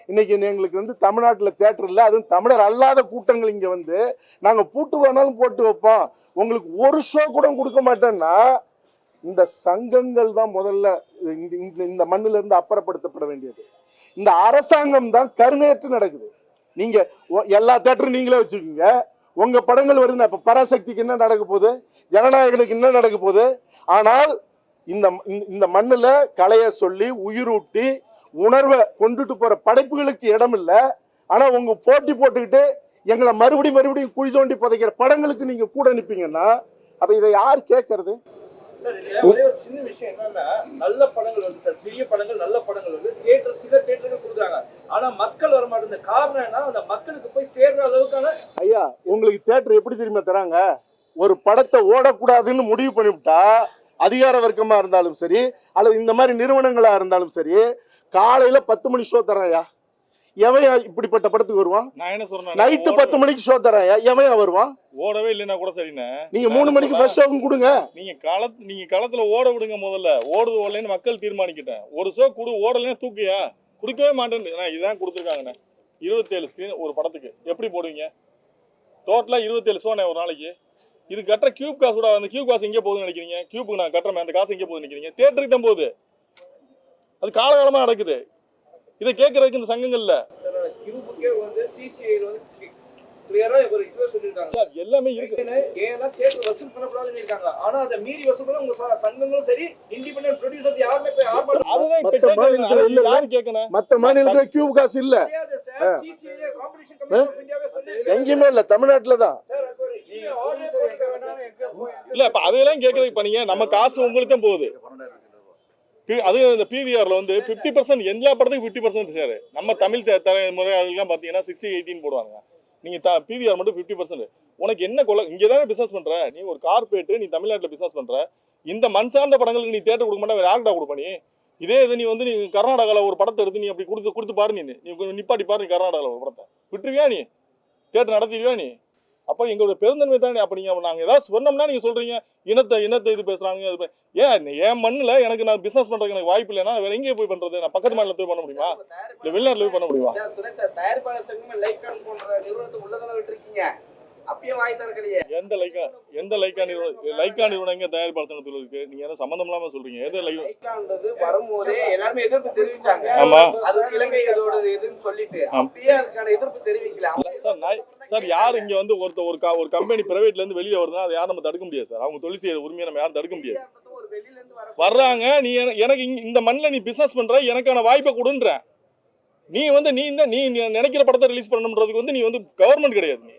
இன்னைக்கு எங்களுக்கு வந்து தமிழ்நாட்டில் தேட்டர் இல்லை, அதுவும் தமிழர் அல்லாத கூட்டங்கள் இங்கே வந்து நாங்கள் பூட்டு வேணாலும் போட்டு வைப்போம், உங்களுக்கு ஒரு ஷோ கூட கொடுக்க மாட்டேன்னா இந்த சங்கங்கள் தான் முதல்ல இந்த மண்ணில இருந்து அப்புறப்படுத்தப்பட வேண்டியது. இந்த அரசாங்கம் தான் கருணையற்று நடக்குது. நீங்க எல்லா தேட்டரும் நீங்களே வச்சுக்கோங்க, உங்க படங்கள் வருதுன்னா இப்ப பராசக்திக்கு என்ன நடக்க போகுது, ஜனநாயகனுக்கு என்ன நடக்க போகுது. ஆனால் இந்த மண்ணுல கலைய சொல்லி உயிரூட்டி உணர்வை கொண்டுட்டு போற படைப்புகளுக்கு இடம் இல்லை. ஆனா உங்க போட்டி போட்டுக்கிட்டு எங்களை மறுபடியும் குழி தோண்டி புதைக்கிற படங்களுக்கு நீங்க கூட நிற்பீங்கன்னா அப்ப இதை யார் கேட்கறது? ஒரே ஒரு சின்ன விஷயம் என்னன்னா, நல்ல படங்கள் வந்து சார், பெரிய படங்கள், நல்ல படங்கள் வந்து தியேட்டர், சில தியேட்டருக்கு கொடுக்குறாங்க. ஆனா மக்கள் வர மாட்டேங்குது. காரணம் என்ன? அந்த மக்களுக்கு போய் சேர்ற அளவுக்கான. ஐயா, உங்களுக்கு தியேட்டர் எப்படி தெரியுமா தராங்க? ஒரு படத்தை ஓடக்கூடாதுன்னு முடிவு பண்ணிவிட்டா அதிகார வர்க்கமா இருந்தாலும் சரி அல்லது இந்த மாதிரி நிறுவனங்களா இருந்தாலும் சரி, காலையில 10 மணி ஷோ தராயா, எவன் இப்படிப்பட்ட படத்துக்கு வருவான்? நான் என்ன சொல்றேன், நைட்டு 10 மணிக்கு ஷோ தராயா, எவன் வருவான்? ஓடவே இல்லைன்னா கூட சரிண்ணே, நீங்க 3 மணிக்கு ஃபர்ஸ்ட் ஷோக்கும் கொடுங்க. நீங்க களத்துல ஓட விடுங்க. முதல்ல ஓடுது ஓடலன்னு மக்கள் தீர்மானிக்கிட்டேன். ஒரு ஷோ கொடு, ஓடலைன்னா தூக்கியா, கொடுக்கவே மாட்டேன். இதான் கொடுத்துருக்காங்கண்ணே, 27 ஸ்கிரீன் ஒரு படத்துக்கு எப்படி போடுவீங்க? டோட்டலா 27 ஷோண்ணே ஒரு நாளைக்கு. இது கட்டுற கியூப் காசு கூட, அந்த கியூப் காசு எங்கே போகுதுன்னு நினைக்கிறீங்க? கியூப்புக்கு நான் கட்டுறேன், அந்த காசு எங்கே போகுதுன்னு நினைக்கிறீங்க? தியேட்டருக்கு தான் போகுது. அது காலகாலமா நடக்குது. இதை கேட்கறதுக்கு இந்த சங்கங்கள்ல கியூபுக்கே வந்து சிசிஐல வந்து கிளியரா ஒரு இதுவே சொல்லிருக்காங்க சார், எல்லாமே இருக்கு. ஏன்னா தியேட்டர் வசூல் பண்ணக்கூடாதுன்னு இருக்காங்க. ஆனா அதை மீறி வசூல் பண்ண உங்க சங்கங்களும் சரி, இண்டிபெண்டன்ட் ப்ரொடியூசர்ஸ் யாருமே போய் ஆர்ப்பாட்டம். அதுதான் இப்ப கேட்கணும். யாரு கேட்கணும்? மத்த மாநிலத்துல கியூப் காசு இல்ல, சிசிஐ காம்படிஷன் கமிஷன் ஆஃப் இந்தியாவே சொல்லி எங்கேயுமே இல்ல, தமிழ்நாட்டுல தான். இல்ல இப்ப அதெல்லாம் கேட்கறது. இப்ப நீங்க நம்ம காசு உங்களுக்கு தான் போகுது. அது இந்த பிவிஆர்ல வந்து 50% எல்லா படத்துக்கும் 50% சார். நம்ம தமிழ் தலைமுறையாளர்கள்லாம் பாத்தீங்கன்னா 60-18 போடுவாங்க. நீங்க பிவிஆர் மட்டும் 50%. உனக்கு என்ன கொலை? இங்கே தானே பிசினஸ் பண்ற நீ, ஒரு கார்பரேட், நீ தமிழ்நாட்டில் பிசினஸ் பண்ற. இந்த மண் சார்ந்த படங்களுக்கு நீ தேட்டர் கொடுக்க மாட்டா, யாருக்கா கொடுப்ப நீ? இதே இது நீ வந்து நீ கர்நாடகாவில் ஒரு படத்தை எடுத்து நீ அப்படி கொடுத்து பாரு, நீ நிப்பாட்டி பாரு, நீ கர்நாடகாவில் ஒரு படத்தை விட்டுருவியா? நீ தேட்டர் நடத்திடுவியா நீ? அப்போ எங்களோட பெருந்தன்மை தானே. அப்போ நீங்கள் நாங்கள் ஏதாவது சொன்னோம்னா நீங்கள் சொல்கிறீங்க இனத்தை இது பேசுகிறாங்க. அது ஏன் என் மண்ணில் எனக்கு நான் பிஸ்னஸ் பண்ணுறதுக்கு எனக்கு வாய்ப்பு இல்லைன்னா வேறு எங்கேயே போய் பண்ணுறது? நான் பக்கத்து மாநிலத்தில் போய் பண்ண முடியுமா, இல்லை வெளிநாட்டில் போய் பண்ண முடியுமா? தயாரிப்பாளர் சங்கமே லைக்கான் போன்ற நிறுவனத்தை உள்ளதான விட்டுருக்கீங்க, அப்பயும் வாய் தரக்கலையே. எந்த லைக்கா நிறுவனம் எங்க தயாரிப்பாளர் சங்கத்தில் இருக்கு? நீங்க என்ன சம்பந்தம் இல்லாம சொல்றீங்க? எது லைக்கான்றது வரும்போதே எல்லாருமே எதிர்ப்பு தெரிவிச்சாங்க. ஆமா, அது இலங்கை இதோட எதுன்னு சொல்லிட்டு அப்பயே அதுக்கான எதிர்ப்பு தெரிவிக்கல சார். யார் இங்க வந்து ஒரு கம்பெனி பிரைவேட்ல இருந்து வெளியில வருதுன்னா அதை யாரும் நம்ம தடுக்க முடியாது சார். அவங்க தொழில் செய்யற உரிமையை நம்ம யாரும் தடுக்க முடியாது. வர்றாங்க, நீ எனக்கு இந்த மண்ணில் நீ பிசினஸ் பண்ற, எனக்கான வாய்ப்பை கொடுன்ற. நீ வந்து நீ நினைக்கிற படத்தை ரிலீஸ் பண்ணணுன்றதுக்கு வந்து நீ வந்து கவர்மெண்ட் கிடையாது.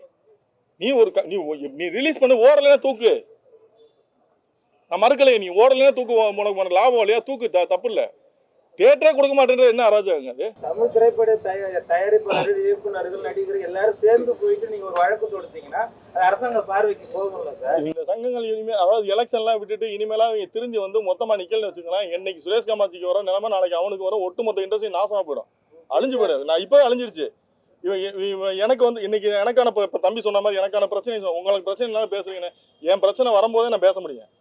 நீ ரிலீஸ் பண்ண, ஓடலைன்னா தூக்கு. நான் மறுக்கலையே, நீ ஓடலைன்னா தூக்கு, உனக்கு லாபம் இல்லையா தூக்கு, தப்பு இல்லை. தியேட்டரே கொடுக்க மாட்டேன்றது என்ன அராஜகம் அது? தமிழ் திரைப்பட தயாரிப்பாளர்கள், இயக்குநர்கள், நடிகர்கள் எல்லாரும் சேர்ந்து போயிட்டு நீங்க ஒரு வழக்கு தொடுத்தீங்கன்னா அது அரசாங்க பார்வைக்கு போகும்ல சார்? இந்த சங்கங்கள் இனிமேல், அதாவது எலெக்ஷன்லாம் விட்டுட்டு இனிமேலாம் திரும்பி வந்து மொத்தமா நிக்கலன்னு வச்சுக்கலாம். இன்னைக்கு சுரேஷ் காமாட்சிக்கு வர நிலைமை நாளைக்கு அவனுக்கு வர, ஒட்டுமொத்த இண்டஸ்ட்ரி நாசமா போயிடும், அழிஞ்சு போயிடும். நான் இப்போ அழிஞ்சிருச்சு. எனக்கு வந்து இன்னைக்கு எனக்கான இப்போ தம்பி சொன்ன மாதிரி எனக்கான பிரச்சனை, உங்களுக்கு பிரச்சனை என்ன பேசுறீங்கன்னு, என் பிரச்சனை வரும்போதே நான் பேச முடியும்.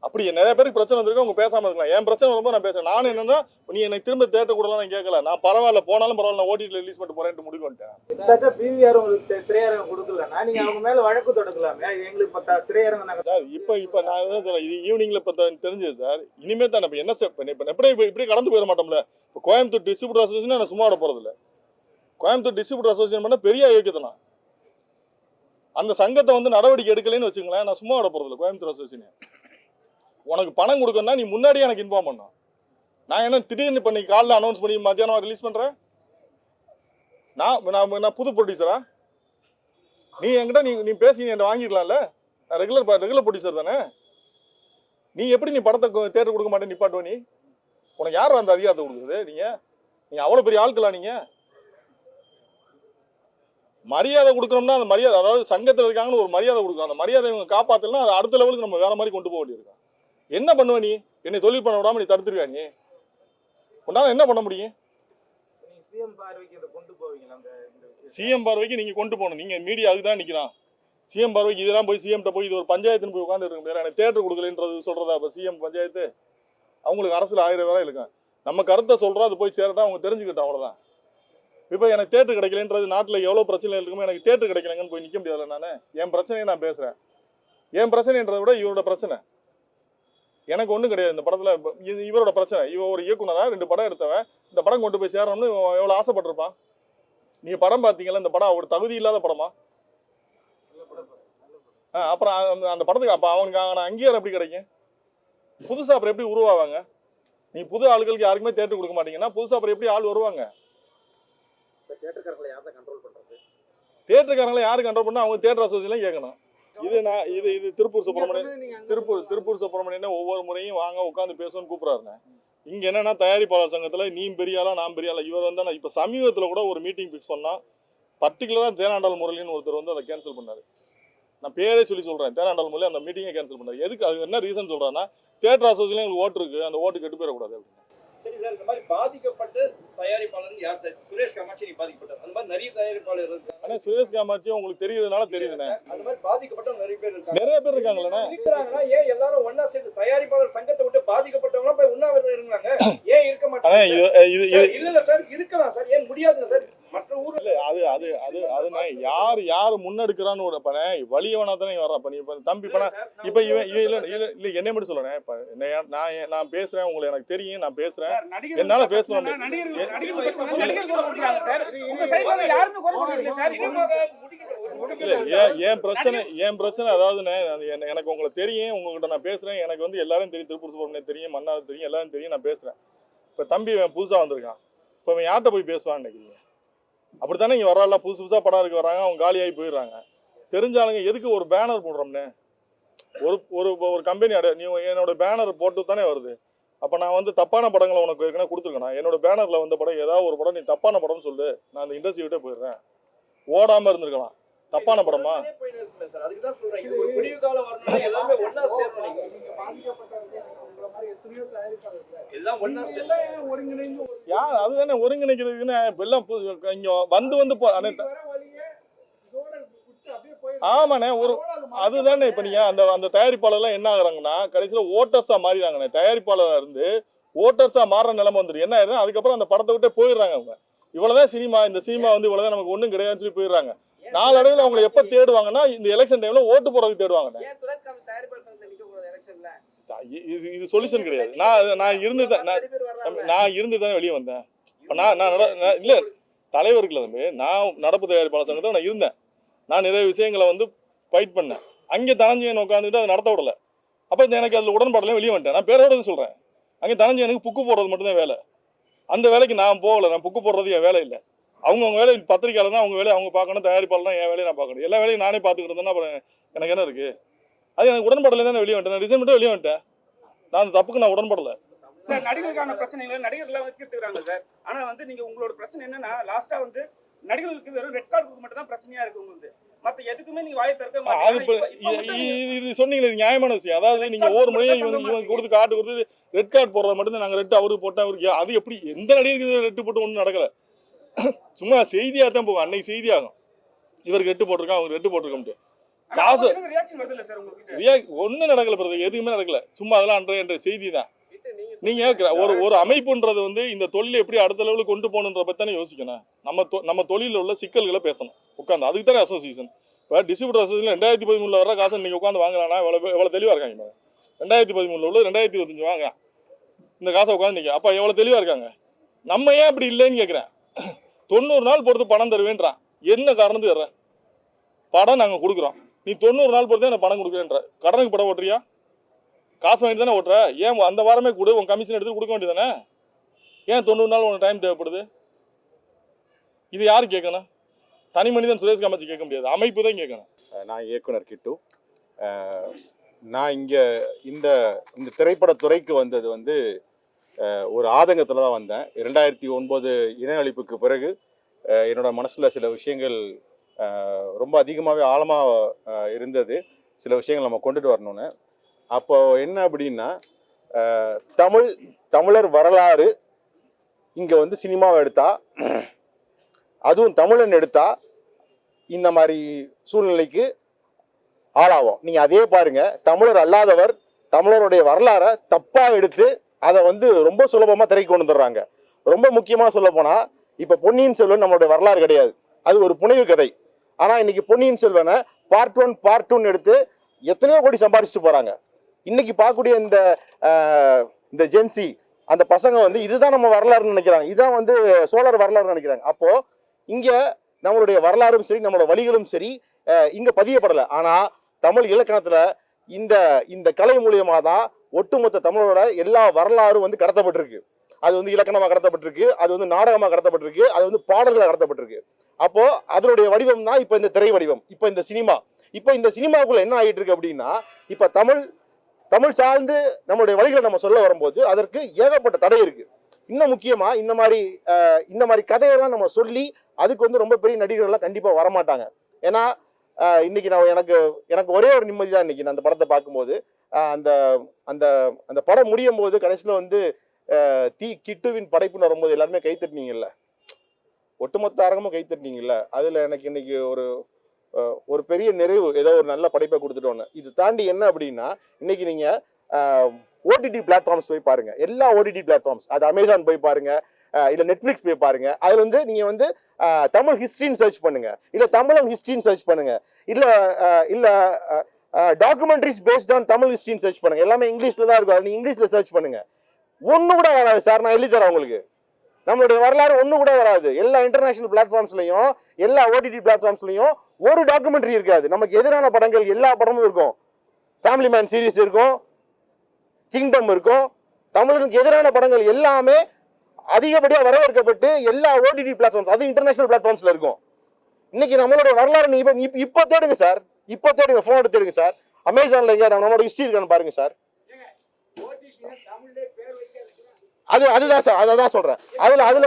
அப்படி நிறைய பேருக்கு பிரச்சனை வந்திருக்கு, அவங்க பேசாம இருக்கலாம். என் பிரச்சனை வரும்போது நான் பேசுறேன். நான் என்னன்னா, நீ எனக்கு திரும்ப தேட்டர் கூடலாம் நான் கேட்கல, நான் பரவாயில்ல போனாலும் பரவாயில்ல, நான் ஓடிடியில் ரிலீஸ் பண்ணிட்டு போறேன்ட்டு முடிவு பண்ணிட்டேன். பிவிஆர் உங்களுக்கு திரையரங்கம் கொடுக்கலன்னா நீங்க அவங்க மேல வழக்கு தொடுக்கலாமே, எங்களுக்கு திரையரங்கம் நாங்க சார். இப்போ நான் என்ன சொல்றேன், இது ஈவினிங்ல இப்போ தெரிஞ்சது சார். இனிமே தான் நம்ம என்ன இப்படி கடந்து போயிட மாட்டோம்ல. இப்போ கோயம்புத்தூர் டிஸ்ட்ரிபியூட்டர் அசோசியேஷன் நான் சும்மா விட போறது இல்லை. கோயம்புத்தூர் டிஸ்ட்ரிபியூட்டர் அசோசியேஷன் பண்ண பெரிய இயக்கத்தான். அந்த சங்கத்தை வந்து நடவடிக்கை எடுக்கலைன்னு வச்சுங்களேன், நான் சும்மா விட போகிறதில்ல. கோயம்புத்தூர் அசோசியேஷன் உனக்கு பணம் கொடுக்கணும்னா நீ முன்னாடியே எனக்கு இன்ஃபார்ம் பண்ணணும். நான் என்ன திடீர்னு பண்ணி காலைல அனௌன்ஸ் பண்ணி மத்தியானம் ரிலீஸ் பண்ணுறேன்? நான் புது ப்ரொடியூசரா? நீ என்கிட்ட நீ பேசி நீ என்ன வாங்கிடலாம்ல. நான் ரெகுலர் ப்ரொடியூசர் தானே. நீ எப்படி நீ படத்தை தேட்டர் கொடுக்க மாட்டேன் நிப்பாட்டுவ? நீ உனக்கு யார் அந்த அதிகாரத்தை கொடுக்குறது? நீங்கள் அவ்வளோ பெரிய ஆட்களா? நீங்கள் மரியாதை கொடுக்கணும்னா அந்த மரியாதை, அதாவது சங்கத்தில் இருக்காங்கன்னு ஒரு மரியாதை கொடுக்கணும். அந்த மரியாதை இவங்க காப்பாற்றலாம், அது அடுத்த லெவலுக்கு நம்ம வேற மாதிரி கொண்டு போக வேண்டியிருக்கோம். என்ன பண்ணுவ நீ? என்னை தொழில் பண்ண விடாமல் நீ தடுத்துருவியா? நீ உன்னால என்ன பண்ண முடியும்? சிஎம் பார்வைக்கு இதை கொண்டு போவீங்களா? இந்த விஷயம் சிஎம் பார்வைக்கு நீங்கள் கொண்டு போகணும். நீங்கள் மீடியா அதுக்கு தான் நிற்கிறான். சிஎம் பார்வைக்கு இதெல்லாம் போய் சிஎம்கிட்ட போய் இது ஒரு பஞ்சாயத்துன்னு போய் உட்காந்து இருக்க முடியாது. எனக்கு தேட்டர் கொடுக்கலன்றது சொல்கிறதா இப்போ சிஎம் பஞ்சாயத்து? அவங்களுக்கு அரசில் 1000 வேலை இருக்கும். நம்ம கருத்தை சொல்கிறோம், அது போய் சேரட்டா அவங்க தெரிஞ்சுக்கிட்டோம், அவ்வளோதான். இப்போ எனக்கு தேட்டர் கிடைக்கலன்றது நாட்டில் எவ்வளோ பிரச்சனை இருக்குமோ எனக்கு தேட்டர் கிடைக்கலங்கன்னு போய் நிற்க முடியாதுல்ல. நான் என் பிரச்சனையை நான் பேசுகிறேன். என் பிரச்சனைன்றதை விட இவரோட பிரச்சனை எனக்கு ஒன்றும் கிடையாது. இந்த படத்தில் இது இவரோட பிரச்சனை. இவன் ஒரு இயக்குனராக 2 படம் எடுத்தவன், இந்த படம் கொண்டு போய் சேரணும்னு எவ்வளோ ஆசைப்பட்டிருப்பான். நீங்கள் படம் பார்த்தீங்களா? இந்த படம் ஒரு தகுதி இல்லாத படமா? அப்புறம் அந்த படத்துக்கு அப்போ அவனுக்கு அங்கீகாரம் எப்படி கிடைக்கும்? புதுசாக அப்புறம் எப்படி உருவாவாங்க? நீ புது ஆளுகளுக்கு யாருக்குமே தேட்டர் கொடுக்க மாட்டீங்கன்னா புதுசாக அப்புறம் எப்படி ஆள் வருவாங்க? தியேட்டர்காரங்களை யாரை கண்ட்ரோல் பண்றது? தியேட்டர்காரங்களை யாரு கண்ட்ரோல் பண்ணா? அவங்க தியேட்டர் அசோசியேஷன் கேட்கணும். இது திருப்பூர் சுப்பிரமணியன் ஒவ்வொரு முறையும் வாங்க உட்காந்து பேசணும்னு கூப்பிடுறாருங்க. இங்க என்னன்னா தயாரிப்பாளர் சங்கத்துல நீ பெரிய ஆளா நான் பெரிய ஆளா, இவர் வந்து இப்ப சமீபத்தில் கூட ஒரு மீட்டிங் ஃபிக்ஸ் பண்ணா, பர்டிகுலரா தேனாண்டால் முரளின்னு ஒருத்தர் வந்து அதை கேன்சல் பண்ணாரு. நான் பேரே சொல்றேன், தேனாண்டால் முரளி அந்த மீட்டிங்கை கேன்சல் பண்ணாரு. எதுக்கு? அது என்ன ரீசன் சொல்றாருன்னா, தியேட்டர் அசோசியேஷன் எங்களுக்கு ஓட்டு இருக்கு, அந்த ஓட்டு கெட்டு போயிடக்கூடாது அப்படின்னு. சரி சார், இந்த மாதிரி பாதிக்கப்பட்ட தயாரிப்பாளர் யார் சார்? சுரேஷ் காமாட்சி பாதிக்கப்பட்டார். அந்த மாதிரி நிறைய தயாரிப்பாளர் இருக்காங்க. ஆனா சுரேஷ் காமாட்சி உங்களுக்கு தெரியுதுனால தெரியுதுண்ணே. அந்த மாதிரி பாதிக்கப்பட்டவங்க நிறைய பேர் இருக்காங்க. நிறைய பேர் இருக்காங்களே. இருக்கிறாங்கன்னா ஏன் எல்லாரும் ஒன்னா சேர்ந்து தயாரிப்பாளர் சங்கத்தை விட்டு பாதிக்கப்பட்டவங்க போய் உண்ணாவிரதம் இருந்தாங்க? ஏன் இருக்க மாட்டாங்க? இல்ல சார், இருக்கலாம் சார். ஏன் முடியாதுங்க சார்? மற்ற ஊர்ல அதுண்ணே யார் முன்னெடுக்கிறான்னு ஒரு பண்ண வலியவனா தானே வர்றான். இப்ப நீ தம்பி பண்ண இப்ப இவன் இல்ல என்ன மட்டும் சொல்லணேன். இப்ப நான் பேசுறேன், உங்களுக்கு எனக்கு தெரியும், நான் பேசுறேன், என்னால பேசணும். என் பிரச்சனை அதாவதுண்ணே, எனக்கு உங்களை தெரியும், உங்ககிட்ட நான் பேசுறேன், எனக்கு வந்து எல்லாரும் தெரியும், திருப்பூர் சுப்பிரமணியம் தெரியும், மன்னார் தெரியும், எல்லாரும் தெரியும், நான் பேசுறேன். இப்ப தம்பி புதுசா வந்திருக்கான், இப்ப இவன் யார்கிட்ட போய் பேசுவான்னு நினைக்கிறீங்க? அப்படித்தானே இங்கே வராலாம், புதுசா படம் இருக்க வராங்க, அவங்க காலியாகி போயிடுறாங்க. தெரிஞ்சாலுங்க எதுக்கு ஒரு பேனர் போடுறோம்னே? ஒரு கம்பெனி நீ என்னோட பேனர் போட்டு தானே வருது. அப்போ நான் வந்து தப்பான படங்களை உனக்கு ஏற்கனவே கொடுத்துருக்கேன். என்னோட பேனரில் வந்த படம் ஏதாவது ஒரு படம் நீ தப்பான படம்னு சொல்லு, நான் அந்த இண்டஸ்ட்ரி விட்டே போயிடுறேன். ஓடாமல் இருந்திருக்கலாம். தப்பான படமா? யார் அதுதானே ஒருங்கிணைக்கிறதுக்குன்னு எல்லாம் இங்க வந்து ஆமாண்ணே. அதுதானே இப்ப நீங்க அந்த தயாரிப்பாளர்லாம் என்ன ஆகுறாங்கன்னா கடைசியில ஓட்டர்ஸா மாறிடுறாங்கண்ணே. தயாரிப்பாளரா இருந்து ஓட்டர்ஸா மாறுற நிலைமை வந்துடும். என்ன ஆயிடுது? அதுக்கப்புறம் அந்த படத்தை விட்டே போயிடுறாங்க. அவங்க இவ்வளவுதான் சினிமா, இந்த சினிமா வந்து இவ்வளவுதான், நமக்கு ஒண்ணும் கிடையாதுன்னு சொல்லி போயிடுறாங்க. நாளடைவில் அவங்களை எப்ப தேடுவாங்கன்னா இந்த எலெக்ஷன் டைம்ல ஓட்டு போறதுக்கு தேடுவாங்க. இது சொல்யூஷன் கிடையாது. நான் இருந்து தானே வெளியே வந்தேன். நான் இல்ல தலைவருக்கு இல்லை தம்பி, நான் நடப்பு தயாரிப்பாளர் சங்கத்தை நான் இருந்தேன். நான் நிறைய விஷயங்களை வந்து ஃபைட் பண்ணேன். அங்கே தனஞ்சயன் உட்காந்துட்டு அதை நடத்த விடலை. அப்போ எனக்கு அதில் உடன்பாடலையும் வெளியே வந்துட்டேன். நான் பேரோட சொல்கிறேன், அங்கே தனஞ்சயனுக்கு புக்கு போடுறது மட்டும்தான் வேலை. அந்த வேலைக்கு நான் போகலை. நான் புக்கு போடுறது என் வேலை இல்லை. அவங்க வேலை பத்திரிக்கையாளர்னா அவங்க வேலையை அவங்க பார்க்கணும், தயாரிப்பாளர்னா என் வேலையை நான் பார்க்கணும். எல்லா வேலையும் நானே பார்த்துக்கிட்டு அப்புறம் எனக்கு என்ன இருக்குது? அது எனக்கு உடன்பாடலை தான் வெளியே வந்துட்டேன். நான் ரிசைன் மட்டும் வெளியே வந்துட்டேன். நான் அந்த தப்புக்கு நான் உடன்படலை. சார், நடிகர்களுக்கான பிரச்சனைகளை நடிகர்கள் வந்து தீர்த்துக்கிறாங்க சார். ஆனா வந்து நீங்க உங்களோட பிரச்சனை என்னன்னா, லாஸ்டா வந்து நடிகர்களுக்கு வெறும் ரெட் கார்டு மட்டும் தான் பிரச்சனையா இருக்கு. உங்களுக்கு மத்த எதுக்குமே நீங்க வாயை திறக்க மாட்டீங்க. இது சொன்னீங்களே, இது நியாயமான விஷயம். அதாவது நீங்க ஒவ்வொரு முறையும் இவங்க கொடுத்து காட்டு கொடுத்து ரெட் கார்டு போடுறது மட்டும் நாங்க ரெட் அவருக்கு போட்டா அவருக்கு அது எப்படி? எந்த நடிகருக்கு ரெட்டு போட்டு ஒன்றும் நடக்கல. சும்மா செய்தியாக தான் போகும். அன்னைக்கு செய்தியாகும், இவருக்கு ரெட்டு போட்டிருக்கான், அவங்க ரெட்டு போட்டிருக்க காசு ஒன்றும் நடக்கல. பிறகு எதுவுமே நடக்கல. சும்மா அதெல்லாம் அன்றைய செய்தி தான். நீங்க ஒரு அமைப்புன்றது வந்து இந்த தொழிலை எப்படி அடுத்த லெவலுக்கு கொண்டு போகணுன்ற பத்தி தானே யோசிக்கணும். நம்ம தொழிலில் உள்ள சிக்கல்களை பேசணும் உட்காந்து. அதுக்கு தானே அசோசியேஷன். இப்போ டிஸ்ட்ரிபியூட்டர் அசோசியேஷன் 2013 வர காசை நீங்கள் உட்காந்து வாங்கலாம்னா எவ்வளோ தெளிவாக இருக்காங்க. 2013 உள்ள 2025 வாங்க இந்த காசை உட்காந்து நிற்க. அப்போ எவ்வளோ தெளிவாக இருக்காங்க. நம்ம ஏன் அப்படி இல்லைன்னு கேட்குறேன். 90 நாள் பொறுத்து பணம் தருவேன்றான். என்ன காரணத்துக்கு தர்றேன்? படம் நாங்கள் கொடுக்குறோம், நீ 90 நாள் பொறுத்து எனக்கு பணம் கொடுக்குறேன்ற. கடனுக்கு படம் ஓட்டுறியா? காசு வாங்கிட்டு தானே ஓட்டுற. ஏன் அந்த வாரமே கொடு, உன் கமிஷன் எடுத்து கொடுக்க வேண்டியதானே? ஏன் 90 நாள் உனக்கு டைம் தேவைப்படுது? இது யார் கேட்கணும்? தனி மனிதன் சுரேஷ் காமாட்சி கேட்க முடியாது, அமைப்பு தான் கேட்கணும். நான் இயக்குனர் கிட்டு. நான் இங்கே இந்த இந்த திரைப்படத்துறைக்கு வந்தது வந்து ஒரு ஆதங்கத்தில் தான் வந்தேன். 2009 இன அழிப்புக்கு பிறகு என்னோட மனசில் சில விஷயங்கள் ரொம்ப அதிகமாகவே ஆழமாக இருந்தது. சில விஷயங்கள் நம்ம கொண்டுட்டு வரணும்னு. அப்போ என்ன அப்படின்னா, தமிழர் வரலாறு இங்கே வந்து சினிமாவை எடுத்தா, அதுவும் தமிழன் எடுத்தா இந்த மாதிரி சூழ்நிலைக்கு ஆளாகும். நீங்கள் அதே பாருங்க, தமிழர் அல்லாதவர் தமிழருடைய வரலாறை தப்பாக எடுத்து அதை வந்து ரொம்ப சுலபமாக திரைக்கு கொண்டு வந்துடுறாங்க. ரொம்ப முக்கியமாக சொல்ல போனால், இப்போ பொன்னியின் செல்வன் நம்மளுடைய வரலாறு கிடையாது, அது ஒரு புனைவு கதை. ஆனால் இன்னைக்கு பொன்னியின் செல்வனை பார்ட் 1 பார்ட் 2 எடுத்து எத்தனையோ கோடி சம்பாதிச்சுட்டு போகிறாங்க. இன்னைக்கு பார்க்கக்கூடிய இந்த ஜென்சி அந்த பசங்க வந்து இதுதான் நம்ம வரலாறுன்னு நினைக்கிறாங்க, இதுதான் வந்து சோழர் வரலாறுன்னு நினைக்கிறாங்க. அப்போது இங்கே நம்மளுடைய வரலாறும் சரி, நம்மளோட வழிகளும் சரி இங்கே பதியப்படலை. ஆனால் தமிழ் இலக்கணத்தில் இந்த கலை மூலியமாக தான் ஒட்டுமொத்த தமிழோட எல்லா வரலாறும் வந்து கடத்தப்பட்டிருக்கு. அது வந்து இலக்கணமாக கடத்தப்பட்டிருக்கு, அது வந்து நாடகமாக கடத்தப்பட்டிருக்கு, அது வந்து பாடல்களாக கடத்தப்பட்டிருக்கு. அப்போது அதனுடைய வடிவம் தான் இப்போ இந்த திரை வடிவம், இப்போ இந்த சினிமா. இப்போ இந்த சினிமாவுக்குள்ள என்ன ஆகிட்டு இருக்கு அப்படின்னா, இப்போ தமிழ் சார்ந்து நம்மளுடைய வழிகளை நம்ம சொல்ல வரும்போது அதற்கு ஏகப்பட்ட தடை இருக்கு. இன்னும் முக்கியமா இந்த மாதிரி கதையெல்லாம் நம்ம சொல்லி அதுக்கு வந்து ரொம்ப பெரிய நடிகர்கள்லாம் கண்டிப்பா வரமாட்டாங்க. ஏன்னா இன்னைக்கு நான் எனக்கு ஒரே ஒரு நிம்மதி தான் இன்னைக்கு நான் அந்த படத்தை பார்க்கும்போது. அந்த அந்த அந்த படம் முடியும் போது கடைசியில் வந்து கிட்டுவின் படைப்புன்னு வரும்போது எல்லாருமே கைத்தட்டினீங்கல்ல, ஒட்டுமொத்த அரங்கமும் கைத்தட்டினீங்கல்ல, அதில் எனக்கு இன்னைக்கு ஒரு பெரிய நிறைவு, ஏதோ ஒரு நல்ல படைப்பை கொடுத்துட்டோன்னு. இது தாண்டி என்ன அப்படின்னா, இன்னைக்கு நீங்கள் ஓடிடி பிளாட்ஃபார்ம்ஸ் போய் பாருங்க, எல்லா ஓடிடி பிளாட்ஃபார்ம்ஸ், அது அமேசான் போய் பாருங்க, இல்லை நெட்ஃப்ளிக்ஸ் போய் பாருங்க. அதில் வந்து நீங்கள் வந்து தமிழ் ஹிஸ்ட்ரின்னு சர்ச் பண்ணுங்க, இல்லை தமிழன் ஹிஸ்ட்ரின்னு சர்ச் பண்ணுங்க, இல்லை டாக்குமெண்ட்ரிஸ் பேஸ்ட் ஆன் தமிழ் ஹிஸ்ட்ரின்னு சர்ச் பண்ணுங்க. எல்லாமே இங்கிலீஷில் தான் இருக்கும், நீங்கள் இங்கிலீஷில் சர்ச் பண்ணுங்க. ஒன்று கூட வராது சார், நான் எழுதி தரேன் உங்களுக்கு. நம்மளுடைய வரலாறு ஒன்று கூட வராது. எல்லா இன்டர்நேஷனல் பிளாட்ஃபார்ம்ஸ்லையும் எல்லா ஓடிடி பிளாட்ஃபார்ம்ஸ்லையும் ஒரு டாக்குமெண்ட்ரி இருக்காது. நமக்கு எதிரான படங்கள் எல்லா படமும் இருக்கும். ஃபேமிலி மேன் சீரீஸ் இருக்கும், கிங்டம் இருக்கும். தமிழனுக்கு எதிரான படங்கள் எல்லாமே அதிகப்படியாக வரவேற்கப்பட்டு எல்லா ஓடிடி பிளாட்ஃபார்ம்ஸ், அது இன்டர்நேஷனல் பிளாட்ஃபார்ம்ஸில் இருக்கும். இன்னைக்கு நம்மளுடைய வரலாறு நீங்கள் இப்போ தேடுங்க சார், இப்போ தேடுங்க, ஃபோன் எடுத்து தேடுங்க சார். அமேசானில் எங்கே நம்மளோட ஹிஸ்ட்ரி இருக்கான்னு பாருங்க சார். அதுதான் சார், அதை தான் சொல்கிறேன். அதில்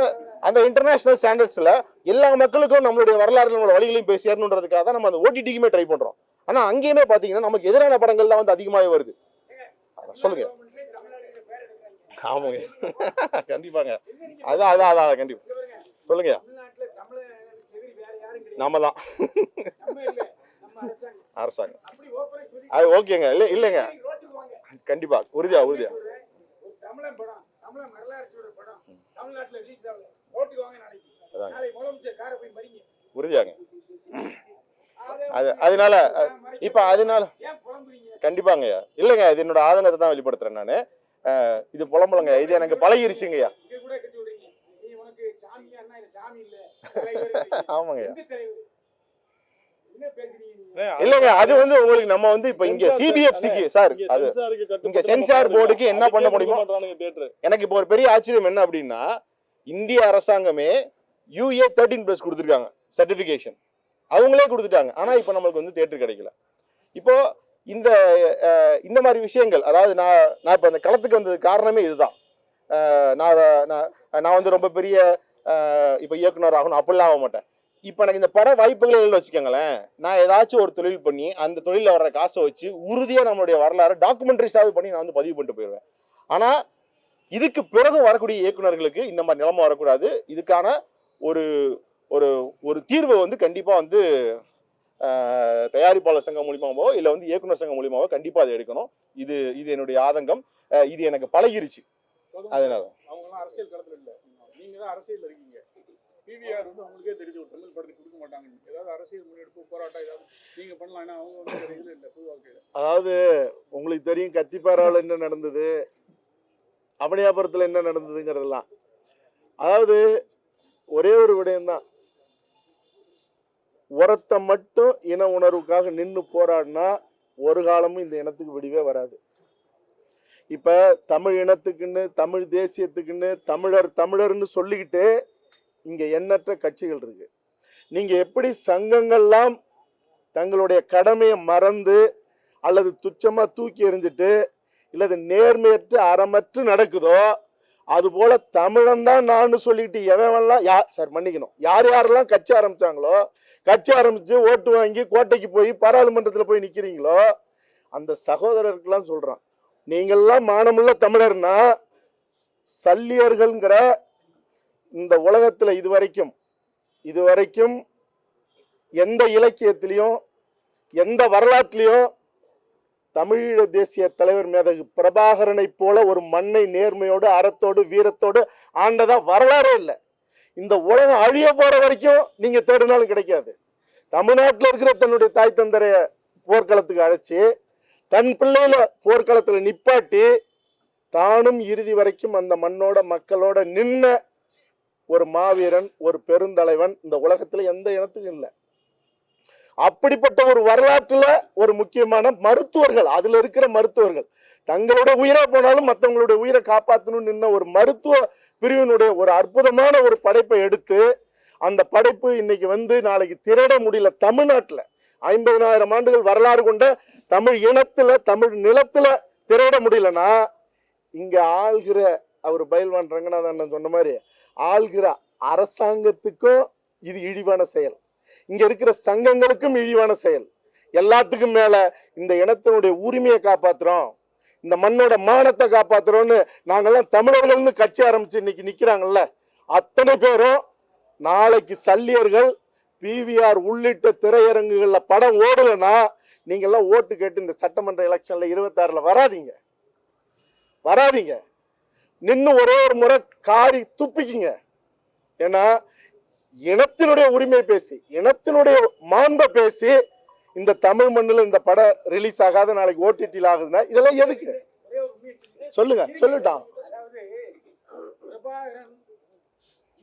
அந்த இன்டர்நேஷனல் ஸ்டாண்டர்ட்ஸில் எல்லா மக்களுக்கும் நம்மளுடைய வரலாறு நம்மளோட வழிகளையும் போய் சேரணுன்றதுக்காக தான் நம்ம அந்த ஓடிடிக்குமே ட்ரை பண்ணுறோம். ஆனால் அங்கேயுமே பார்த்தீங்கன்னா நமக்கு எதிரான படங்கள் தான் வந்து அதிகமாகவே வருது. சொல்லுங்க. ஆமாங்க, கண்டிப்பாங்க. அதான் கண்டிப்பாக சொல்லுங்க. நம்ம தான் அரசாங்கம். அது ஓகேங்க, இல்லைங்க, கண்டிப்பாக உறுதியா உறுதியாங்க. அதனால இப்ப கண்டிப்பாங்க இல்லைங்க, இது என்னோட ஆதங்கத்தை தான் வெளிப்படுத்துறேன் நான். இது புலம்புலங்க, இது எனக்கு பழகிருச்சுங்கய்யா. ஆமாங்க இல்லங்க, அது வந்து உங்களுக்கு நம்ம வந்து இப்ப இங்க சிபிஎஃப்சிக்கு சார், அது இங்க சென்சார் போர்டுக்கு என்ன பண்ண முடியுமோ. எனக்கு இப்போ ஒரு பெரிய ஆச்சரியம் என்ன அப்படின்னா, இந்திய அரசாங்கமே UA 13+ கொடுத்துருக்காங்க சர்டிபிகேஷன், அவங்களே கொடுத்துட்டாங்க. ஆனா இப்போ நம்மளுக்கு வந்து தியேட்டர் கிடைக்கல. இப்போ இந்த மாதிரி விஷயங்கள், அதாவது நான் இப்போ அந்த களத்துக்கு வந்தது காரணமே இதுதான். நான் வந்து ரொம்ப பெரிய இப்போ இயக்குனர் ஆகணும் அப்படிலாம் ஆக மாட்டேன். இப்போ எனக்கு இந்த பட வாய்ப்புகள் வச்சுக்கோங்களேன், நான் ஏதாச்சும் ஒரு தொழில் பண்ணி அந்த தொழிலில் வர்ற காசை வச்சு உறுதியாக நம்மளுடைய வரலாறு டாக்குமெண்ட்ரிஸாவது பண்ணி நான் வந்து பதிவு பண்ணிட்டு போயிடுவேன். ஆனால் இதுக்கு பிறகு வரக்கூடிய இயக்குநர்களுக்கு இந்த மாதிரி நிலைமை வரக்கூடாது. இதுக்கான ஒரு ஒரு ஒரு தீர்வை வந்து கண்டிப்பாக வந்து தயாரிப்பாளர் சங்கம் மூலியமாவோ இல்லை வந்து இயக்குனர் சங்கம் மூலியமாவோ கண்டிப்பாக அதை எடுக்கணும். இது என்னுடைய ஆதங்கம், இது எனக்கு பழகிருச்சு. அதனால அவங்களாம் அரசியல் களத்தில் இல்லை, நீங்க தான் அரசியல் இருக்கீங்க. PVR வந்து அவங்களுக்கே தெரிஞ்சு ஒரு தமிழ் படத்துக்கு கொடுக்க மாட்டாங்க. ஏதாவது அரசியல் முன்னெடுப்பு போராட்டம் ஏதாவது நீங்க பண்ணலாம், ஏன்னா அவங்க வந்து இதில் இல்லை பொது வாழ்க்கையில். அதாவது உங்களுக்கு தெரியும் கத்திப்பாராவில் என்ன நடந்தது, அவனியாபுரத்தில் என்ன நடந்ததுங்கிறதெல்லாம். அதாவது ஒரே ஒரு விடயம்தான், ஒருத்த மட்டும் இன உணர்வுக்காக நின்று போராடினா ஒரு காலமும் இந்த இனத்துக்கு விடிவே வராது. இப்போ தமிழ் இனத்துக்குன்னு தமிழ் தேசியத்துக்குன்னு தமிழர்னு சொல்லிக்கிட்டு இங்கே எண்ணற்ற கட்சிகள் இருக்கு. நீங்கள் எப்படி சங்கங்கள்லாம் தங்களுடைய கடமையை மறந்து அல்லது துச்சமாக தூக்கி எறிஞ்சிட்டு இல்லது நேர்மையற்று அறமற்று நடக்குதோ அதுபோல தமிழன் தான் நான் சொல்லிட்டு எவன்லாம் சார் மன்னிக்கணும், யார் யாரெல்லாம் கட்சி ஆரம்பிச்சாங்களோ, கட்சி ஆரம்பிச்சு ஓட்டு வாங்கி கோட்டைக்கு போய் பாராளுமன்றத்தில் போய் நிற்கிறீங்களோ அந்த சகோதரருக்கெல்லாம் சொல்கிறான், நீங்கள்லாம் மானமுள்ள தமிழர்னா சல்லியர்கள்ங்கிற இந்த உலகத்தில் இதுவரைக்கும் எந்த இலக்கியத்திலையும் எந்த வரலாற்றிலையும் தமிழீழ தேசிய தலைவர் மேதகு பிரபாகரனை போல ஒரு மண்ணை நேர்மையோடு அறத்தோடு வீரத்தோடு ஆண்டதா வரலாறே இல்லை. இந்த உலகம் அழிய போற வரைக்கும் நீங்க தேடினாலும் கிடைக்காது. தமிழ்நாட்டில் இருக்கிற தன்னுடைய தாய் தந்தரைய போர்க்களத்துக்கு அழைச்சி தன் பிள்ளையில போர்க்களத்துல நிப்பாட்டி தானும் இறுதி வரைக்கும் அந்த மண்ணோட மக்களோட நின்ன ஒரு மாவீரன், ஒரு பெருந்தலைவன் இந்த உலகத்துல எந்த இனத்துக்கும் இல்லை. அப்படிப்பட்ட ஒரு வரலாற்றுல ஒரு முக்கியமான மருத்துவர்கள், அதுல இருக்கிற மருத்துவர்கள் தங்களுடைய உயிரை போனாலும் மற்றவங்களுடைய உயிரை காப்பாற்றணும் நின்ன ஒரு மருத்துவ பிரிவினுடைய ஒரு அற்புதமான ஒரு படைப்பை எடுத்து அந்த படைப்பு இன்னைக்கு நாளைக்கு திரட முடியல. தமிழ்நாட்டில் 50,000 ஆண்டுகள் வரலாறு கொண்ட தமிழ் இனத்துல தமிழ் நிலத்துல திரட முடியலன்னா இங்க ஆள்கிற அவர் பயில்வான் ரங்கநாதன் சொன்ன மாதிரி ஆள்கிற அரசாங்கத்துக்கும் இது இழிவான செயல், இங்க இருக்கிற சங்கங்களுக்கும் இழிவான செயல். எல்லாத்துக்கும் மேல இந்த இனத்தினுடைய உரிமையை காப்பாத்துறோம், இந்த மண்ணோட மானத்தை காப்பாத்துறோம்னு நாங்கெல்லாம் தமிழர்கள்னு கட்சி ஆரம்பிச்சு இன்னைக்கு நிக்கிறாங்கல்ல, அத்தனை பேரும் நாளைக்கு சல்லியர்கள் PVR உள்ளிட்ட திரையரங்குகள்ல படம் ஓடலைன்னா நீங்கெல்லாம் ஓட்டு கேட்டு இந்த சட்டமன்ற எலெக்ஷன்ல 26ல வராதீங்க. நின்று ஒரே ஒரு முறை காரி துப்பிக்கிங்க. ஏன்னா இனத்தினுடைய உரிமை பேசி இனத்தினுடைய மாண்பை பேசி இந்த தமிழ் மண்ணில் இந்த படம் ரிலீஸ் ஆகாத நாளைக்கு OTTல ஆகுதுன்னா இதெல்லாம் எதுக்கு சொல்லுட்டான். பிரபாகரன்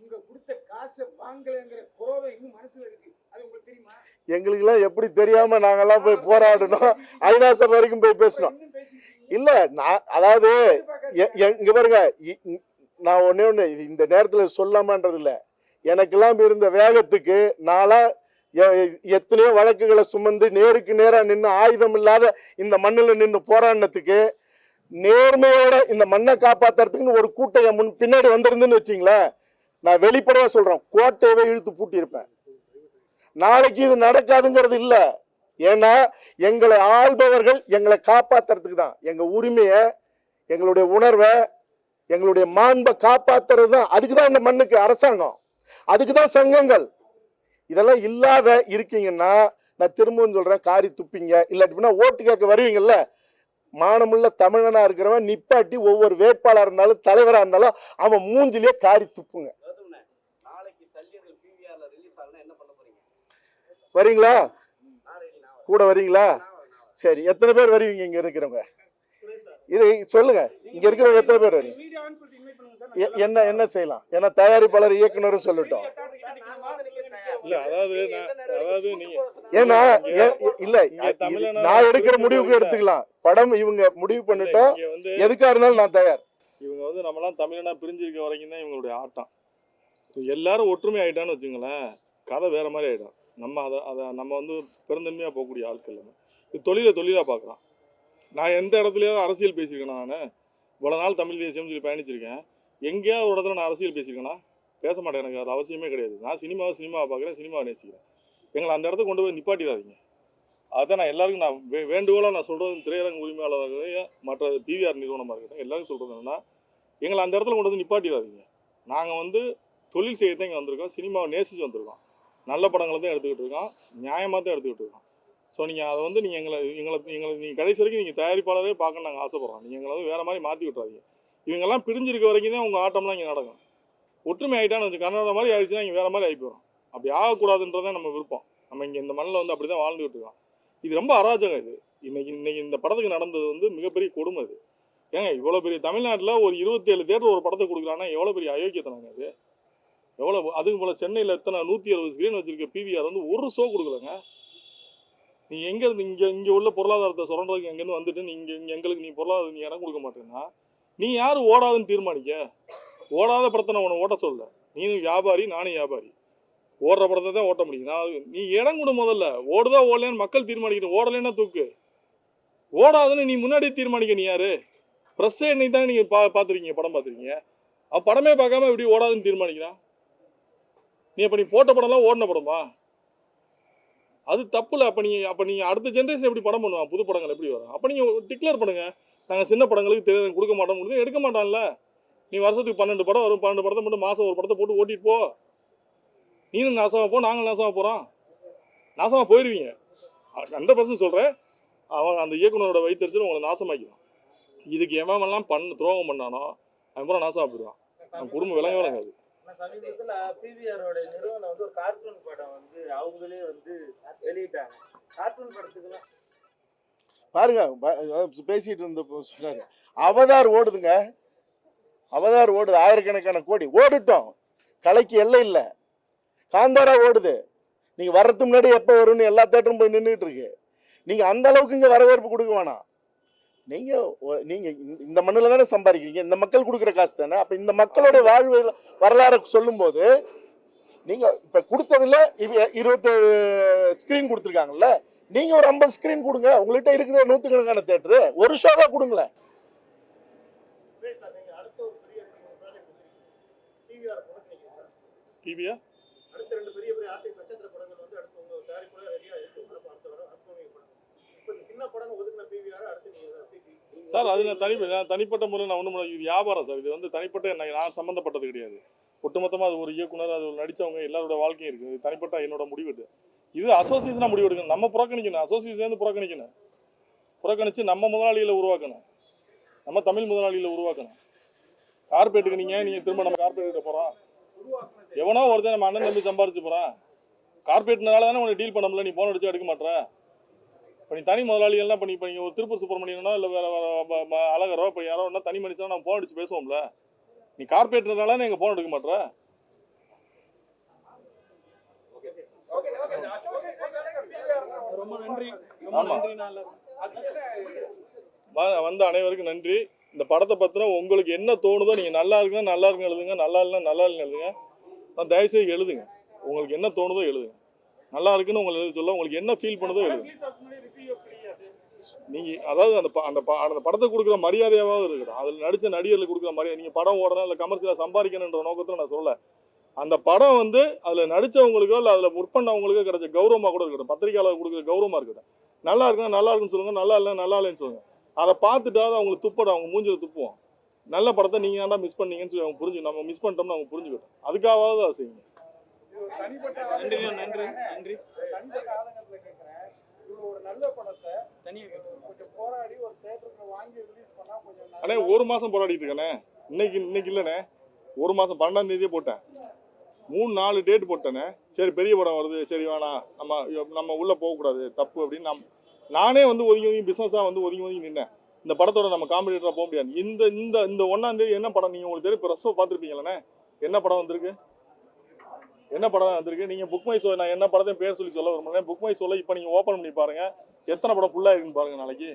இங்க கொடுத்த காசை வாங்கலைங்கிற கோபம் இன்னும் மனசுல இருக்கு, அது உங்களுக்கு தெரியுமா? எங்களுக்கெல்லாம் எப்படி தெரியாம நாங்கெல்லாம் போய் போராடணும், ஐநா சபை வரைக்கும் போய் பேசணும். இல்ல நான் அதாவது இங்க பாருங்க, நான் ஒண்ணு இந்த நேரத்துல சொல்லாமன்றது இல்ல, எனக்கெல்லாம் இருந்த வேகத்துக்கு நாளா எத்தனையோ வழக்குகளை சுமந்து நேருக்கு நேரா நின்று ஆயுதம் இல்லாத இந்த மண்ணில் நின்று போராடினத்துக்கு நேர்மையோட இந்த மண்ணை காப்பாத்துறதுக்குன்னு ஒரு கூட்டம் பின்னாடி வந்திருந்துன்னு வச்சிங்களேன், நான் வெளிப்படையா சொல்றேன், கோட்டையவே இழுத்து பூட்டியிருப்பேன். நாளைக்கு இது நடக்காதுங்கிறது இல்ல. ஏன்னா எங்களை ஆள்பவர்கள் எங்களை காப்பாத்துறதுக்கு தான், எங்க உரிமையை எங்களுடைய உணர்வை எங்களுடைய மாண்பை காப்பாத்துறது தான். அதுக்குதான் இந்த மண்ணுக்கு அரசாங்கம், அதுக்குதான் சங்கங்கள். இதெல்லாம் இல்லாத இருக்கீங்கன்னா நான் திரும்பவும் சொல்றேன், காரி துப்பிங்க. இல்லாட்டினா ஓட்டு கேட்க வருவீங்கல்ல, மானமுள்ள தமிழனா இருக்கிறவன் நிப்பாட்டி ஒவ்வொரு வேட்பாளராக இருந்தாலும் தலைவராக இருந்தாலும் அவன் மூஞ்சிலேயே காரி துப்புங்க. வரீங்களா? கூட வரீங்களா? சரி, எத்தனை பேர் வருவீங்க இங்க இருக்கிறவங்க? இது சொல்லுங்க, இங்க இருக்கிறவங்க எத்தனை பேர் வரீங்க? என்ன செய்யலாம்? ஏன்னா தயாரிப்பாளர் இயக்குனரும் சொல்லட்டும். ஏன்னா இல்ல, நான் எடுக்கிற முடிவுக்கு எடுத்துக்கலாம். படம் இவங்க முடிவு பண்ணிட்டோம், எதுக்கா இருந்தாலும் நான் தயார். இவங்க நம்மலாம் தமிழனா பிரிஞ்சிருக்க வரைக்கும் தான் இவங்களுடைய ஆட்டம். எல்லாரும் ஒற்றுமை ஆயிட்டான்னு வச்சுங்களேன், கதை வேற மாதிரி ஆயிடும். நம்ம பெருந்தன்மையா போகக்கூடிய ஆட்கள். இது தொழிலா பார்க்குறான். நான் எந்த இடத்துலயாவது அரசியல் பேசியிருக்கேனா? நான் இவ்வளோ நாள் தமிழ் தேசியம்னு சொல்லி பயணிச்சிருக்கேன். எங்கேயாவது ஒரு இடத்துல நான் அரசியல் பேசியிருக்கேனா? பேச மாட்டேன், எனக்கு அது அவசியமே கிடையாது. நான் சினிமாவை பார்க்குறேன், சினிமாவை நேசிக்கிறேன். எங்களை அந்த இடத்துக்கு கொண்டு போய் நிப்பாட்டிடாதீங்க. அதான் நான் எல்லாருக்கும் நான் வேண்டுகோளாக நான் சொல்கிறது, திரையரங்கு உரிமையாளர்களே மற்ற PVR நிறுவனமாக இருக்கட்டும், எல்லாருக்கும் சொல்கிறது என்னன்னா, எங்களை அந்த இடத்துல கொண்டு வந்து நிப்பாட்டிடாதீங்க. நாங்கள் தொழில் செய்ய தான் இங்கே வந்திருக்கோம், சினிமாவை நேசித்து வந்திருக்கோம், நல்ல படங்களை தான் எடுத்துக்கிட்டு இருக்கோம், நியாயமாக தான் எடுத்துக்கிட்டு இருக்கோம். ஸோ நீங்கள் அதை நீங்கள் எங்களை நீங்கள் கடைசி வரைக்கும் நீங்கள் தயாரிப்பாளரே பார்க்கணுன்னு நாங்கள் ஆசைப்பட்றோம். நீங்கள் எங்களை வேறு மாதிரி மாற்றி விட்றாதீங்க. இவங்கெல்லாம் பிரிஞ்சிருக்க வரைக்கும் தான் உங்கள் ஆட்டம்லாம் இங்கே நடக்கும். ஒற்றுமை ஆகிட்டான்னு கொஞ்சம் கன்னட மாதிரி ஆயிடுச்சுன்னா இங்கே வேறு மாதிரி ஆகி போயிடும். அப்படி ஆகக்கூடாதுன்றதான் நம்ம விருப்பம். நம்ம இங்கே இந்த மண்ணில் அப்படி தான் வாழ்ந்துகிட்டு இருக்கோம். இது ரொம்ப அராஜகம். இது இன்னைக்கு இந்த படத்துக்கு நடந்தது மிகப்பெரிய கொடுமை. இது ஏங்க இவ்வளோ பெரிய தமிழ்நாட்டில் ஒரு 27 தேட்டர் ஒரு படத்தை கொடுக்குறாங்கன்னா எவ்வளோ பெரிய அயோக்கியத்தனங்க இது. எவ்வளோ அதுக்கு போல் சென்னையில் எத்தனை 160 ஸ்க்ரீன் வச்சிருக்க பிவிஆர் வந்து ஒரு ஷோ கொடுக்கலங்க. நீ எங்கேருந்து இங்கே உள்ள பொருளாதாரத்தை சுரண்டதுக்கு எங்கேருந்து வந்துட்டு இங்கே எங்களுக்கு நீ பொருளாதாரம் நீ இடம் கொடுக்க மாட்டேன்னா நீ யார் ஓடாதுன்னு தீர்மானிக்க. ஓடாத படத்தை நான் உன்னை ஓட்ட சொல்ல. நீனும் வியாபாரி, நானும் வியாபாரி. ஓடுற படத்தை தான் ஓட்ட முடியும். நீ இடம் கொடு முதல்ல. ஓடுதா ஓடலைன்னு மக்கள் தீர்மானிக்கணும். ஓடலைன்னா தூக்கு. ஓடாதுன்னு நீ முன்னாடி தீர்மானிக்க. நீ யாரு? ப்ரெஸ்ஸே இன்னைக்கு தானே நீங்கள் பார்த்துருக்கீங்க, படம் பார்த்துருக்கீங்க. படமே பார்க்காம இப்படி ஓடாதுன்னு தீர்மானிக்கிறான். நீ அப்போ நீ போட்ட படம்லாம் ஓடின படமா? அது தப்புல. அப்போ நீ அடுத்த ஜென்ரேஷன் எப்படி படம் பண்ணுவான்? புது படங்கள் எப்படி வரும்? அப்போ நீங்கள் டிக்ளேர் பண்ணுங்க, நாங்கள் சின்ன படங்களுக்கு தெரியாது கொடுக்க மாட்டோம். எடுக்க மாட்டான்ல. நீ வருஷத்துக்கு 12 படம் வரும். 12 படத்தை மட்டும் மாதம் ஒரு படத்தை போட்டு ஓட்டிட்டு போ. நீனும் நாசமாக போ, நாங்களும் நாசமாக போகிறோம். நாசமாக போயிடுவீங்க. 100% சொல்கிறேன். அவன் அந்த இயக்குனரோட வயிற்றுச்சல் உங்களை நாசமாக்கிடும். இதுக்கு எவன்லாம் துரோகம் பண்ணானோ அவன் நாசமாக போயிடுவான். அவன் குடும்பம் விளங்க விளங்காது. சமீபத்துல பிவிஆரோட நிறுவனம் வந்து ஒரு கார்ட்டூன் படம் வந்து அவங்களே வந்து வெளியிட்டாங்க. கார்ட்டூன் படத்துக்குலாம் பாருங்க, பேசிட்டு இருந்த சொன்னாரு அவதார் ஓடுதுங்க. அவதார் ஓடுது, ஆயிரக்கணக்கான கோடி ஓடிட்டோம். கலைக்கு எல்லை இல்லை. காந்தாரா ஓடுது. நீங்க வர்றதுக்கு முன்னாடி எப்போ வரும்னு எல்லா தேட்டரும் போய் நின்றுட்டு இருக்கு. நீங்க அந்த அளவுக்கு இங்க வரவேற்பு கொடுக்க வேணாம். நீங்க இந்த மண்ணில் தானே சம்பாதிக்கிறீங்க. இந்த மக்கள் கொடுக்குற காசு தானே. அப்ப இந்த மக்களோட வாழ்வு வரலாறு சொல்லும் போது நீங்க இப்ப கொடுத்ததுல 27 ஸ்கிரீன் கொடுத்துருக்காங்கல்ல, நீங்க ஒரு 50 ஸ்கிரீன் கொடுங்க. உங்கள்கிட்ட இருக்குது 100கணக்கான தேட்டரு, ஒரு ஷோவா கொடுங்களேன். பிவிஆர் அடுத்த 2 பெரிய ஆர்டிஸ்ட் நட்சத்திர படங்கள் வந்து அடுத்து உங்க தயாரிப்புல ரெடியா இருக்கு. அடுத்த வர அப்கமிங் படம். இப்போ சின்ன படம் ஒதுக்குன பிவிஆர் அடுத்து நீங்க சார் அதில் தனிப்பட்ட முறையில் நான் ஒன்றும் இது வியாபாரம் சார். இது வந்து தனிப்பட்ட நான் சம்மந்தப்பட்டது கிடையாது. ஒட்டுமொத்தமாக அது ஒரு இயக்குனர், அது ஒரு நடித்தவங்க எல்லாரோட வாழ்க்கையும் இருக்குது. இது தனிப்பட்ட என்னோட முடிவு. இது அசோசியேஷனாக முடிவு எடுக்கணும். நம்ம புறக்கணிக்கணும். அசோசியேஷன் புறக்கணிக்கணும். புறக்கணித்து நம்ம முதலாளிகளை உருவாக்கணும். நம்ம தமிழ் முதலாளிகளை உருவாக்கணும். கார்பரேட்டுக்கு நீங்கள் திரும்ப நம்ம கார்பரேட்ட போகிறோம். எவனோ ஒருத்தன் நம்ம அண்ணன் தம்பி சம்பாரிச்சு போகிறான். கார்பரேட்னால தானே உனக்கு டீல் பண்ண முடியல. நீ போன் அடிச்சா எடுக்க மாட்டேற. இப்போ நீ தனி முதலாளிகள்லாம் இப்போ நீங்கள் ஒரு திருப்பூர் சுப்பிரமணியனோ இல்லை வேறு அழகரோ இப்போ யாரோ ஒன்றா தனி மனுஷனா நம்ம போன் அடிச்சு பேசுவோம்ல. நீ கார்பரேட்னால எங்கள் போன் எடுக்க மாட்டேற. ரொம்ப நன்றி. வந்த அனைவருக்கும் நன்றி. இந்த படத்தை பற்றின உங்களுக்கு என்ன தோணுதோ நீங்கள் நல்லா இருக்குன்னா நல்லா இருக்குன்னு எழுதுங்க, நல்லா இல்லைன்னா நல்லா இல்லைன்னு எழுதுங்க. நான் தயவுசெய்து எழுதுங்க. உங்களுக்கு என்ன தோணுதோ எழுதுங்க. நல்லா இருக்குன்னு உங்களை எழுத சொல்ல, உங்களுக்கு என்ன ஃபீல் பண்ணுதோ எழுதுங்க. நீங்கள் அதாவது அந்த படத்தை கொடுக்குற மரியாதையாவது இருக்கட்டும். அதில் நடித்த நடிகர்களுக்கு கொடுக்குற மரியாதை. நீங்கள் படம் ஓடணும் இல்லை கமர்ஷியலாக சம்பாதிக்கணுன்ற நோக்கத்தில் நான் சொல்ல. அந்த படம் வந்து அதில் நடித்தவங்களுக்கோ இல்லை அதில் ஒர்க் பண்ணவங்களுக்கோ கிடைச்ச கௌரவமாக கூட இருக்கட்டும். பத்திரிகையாளர் கொடுக்குற கௌரவமாக இருக்கட்டும். நல்லா இருக்குன்னா நல்லா இருக்குன்னு சொல்லுங்கள், நல்லா இல்லைன்னா நல்லா இல்லைன்னு சொல்லுங்கள். அதை பார்த்துட்டாவது அவங்களுக்கு துப்படும். அவங்க மூஞ்சில் துப்புவோம். நல்ல படத்தை நீங்கள் ஏன்டா மிஸ் பண்ணீங்கன்னு சொல்லி அவங்க புரிஞ்சு, நம்ம மிஸ் பண்ணிட்டோம்னு அவங்க புரிஞ்சுக்கிட்டோம். அதுக்காவது அதை செய்யுங்க. நன்றி நன்றி நன்றி. தனிப்பட்ட ஆதங்கத்தில் கேட்குறேன், இவ்வளோ ஒரு நல்ல படத்தை தனியாக கொஞ்சம் போராடி ஒரு தேட்டருக்கு வாங்கி ரிலீஸ் பண்ணால் கொஞ்சம் அண்ணே 1 மாதம் போராடிட்டு இருக்கேண்ணே. இன்னைக்கு இல்லைண்ணே. 1 மாதம் 12ஆம் தேதியே போட்டேன். 3-4 டேட் போட்டேண்ணே. சரி பெரிய படம் வருது, சரி வேணாம், நம்ம உள்ளே போகக்கூடாது, தப்பு அப்படின்னு நானே வந்து ஒதுங்கி பிஸ்னஸாக வந்து ஒதுங்கி நின்னேன். இந்த படத்தோட நம்ம காம்படிட்டராக போக முடியாது. இந்த 1ஆம் தேதி என்ன படம் நீங்கள் உங்களுக்கு தெரியும். இப்போ ரசம் பார்த்துருப்பீங்களே, என்ன படம் வந்திருக்கு, என்ன படம் வந்திருக்கு. நீங்கள் புக் மை ஷோ, நான் என்ன படத்தையும் பேர் சொல்லி சொல்ல விரும்புகிறேன். புக் மை ஷோவில் இப்போ நீங்கள் ஓப்பன் பண்ணி பாருங்கள், எத்தனை படம் ஃபுல்லாக இருக்குன்னு பாருங்கள். நாளைக்கு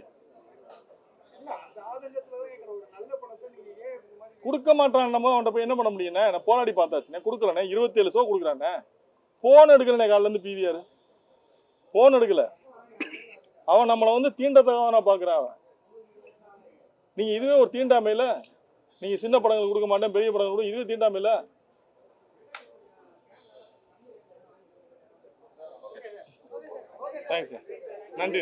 கொடுக்க மாட்டான். நம்ம அவன்கிட்ட போய் என்ன பண்ண முடியுண்ணே. நான் போராடி பார்த்தாச்சுண்ணே, கொடுக்கலண்ணே. 27 ஷோ கொடுக்குறாண்ணே. ஃபோன் எடுக்கலண்ணே. காலிலேருந்து பிவிஆர் ஃபோன் எடுக்கலை. அவன் நம்மளை வந்து தீண்டத்தகவனா பார்க்குறான் அவன். நீங்கள் இதுவே ஒரு தீண்டாமையில். நீங்கள் சின்ன படங்கள் கொடுக்க மாட்டேன், பெரிய படங்கள் கொடுக்க, இதுவே தீண்டாமையில். Thanks sir. நன்றி.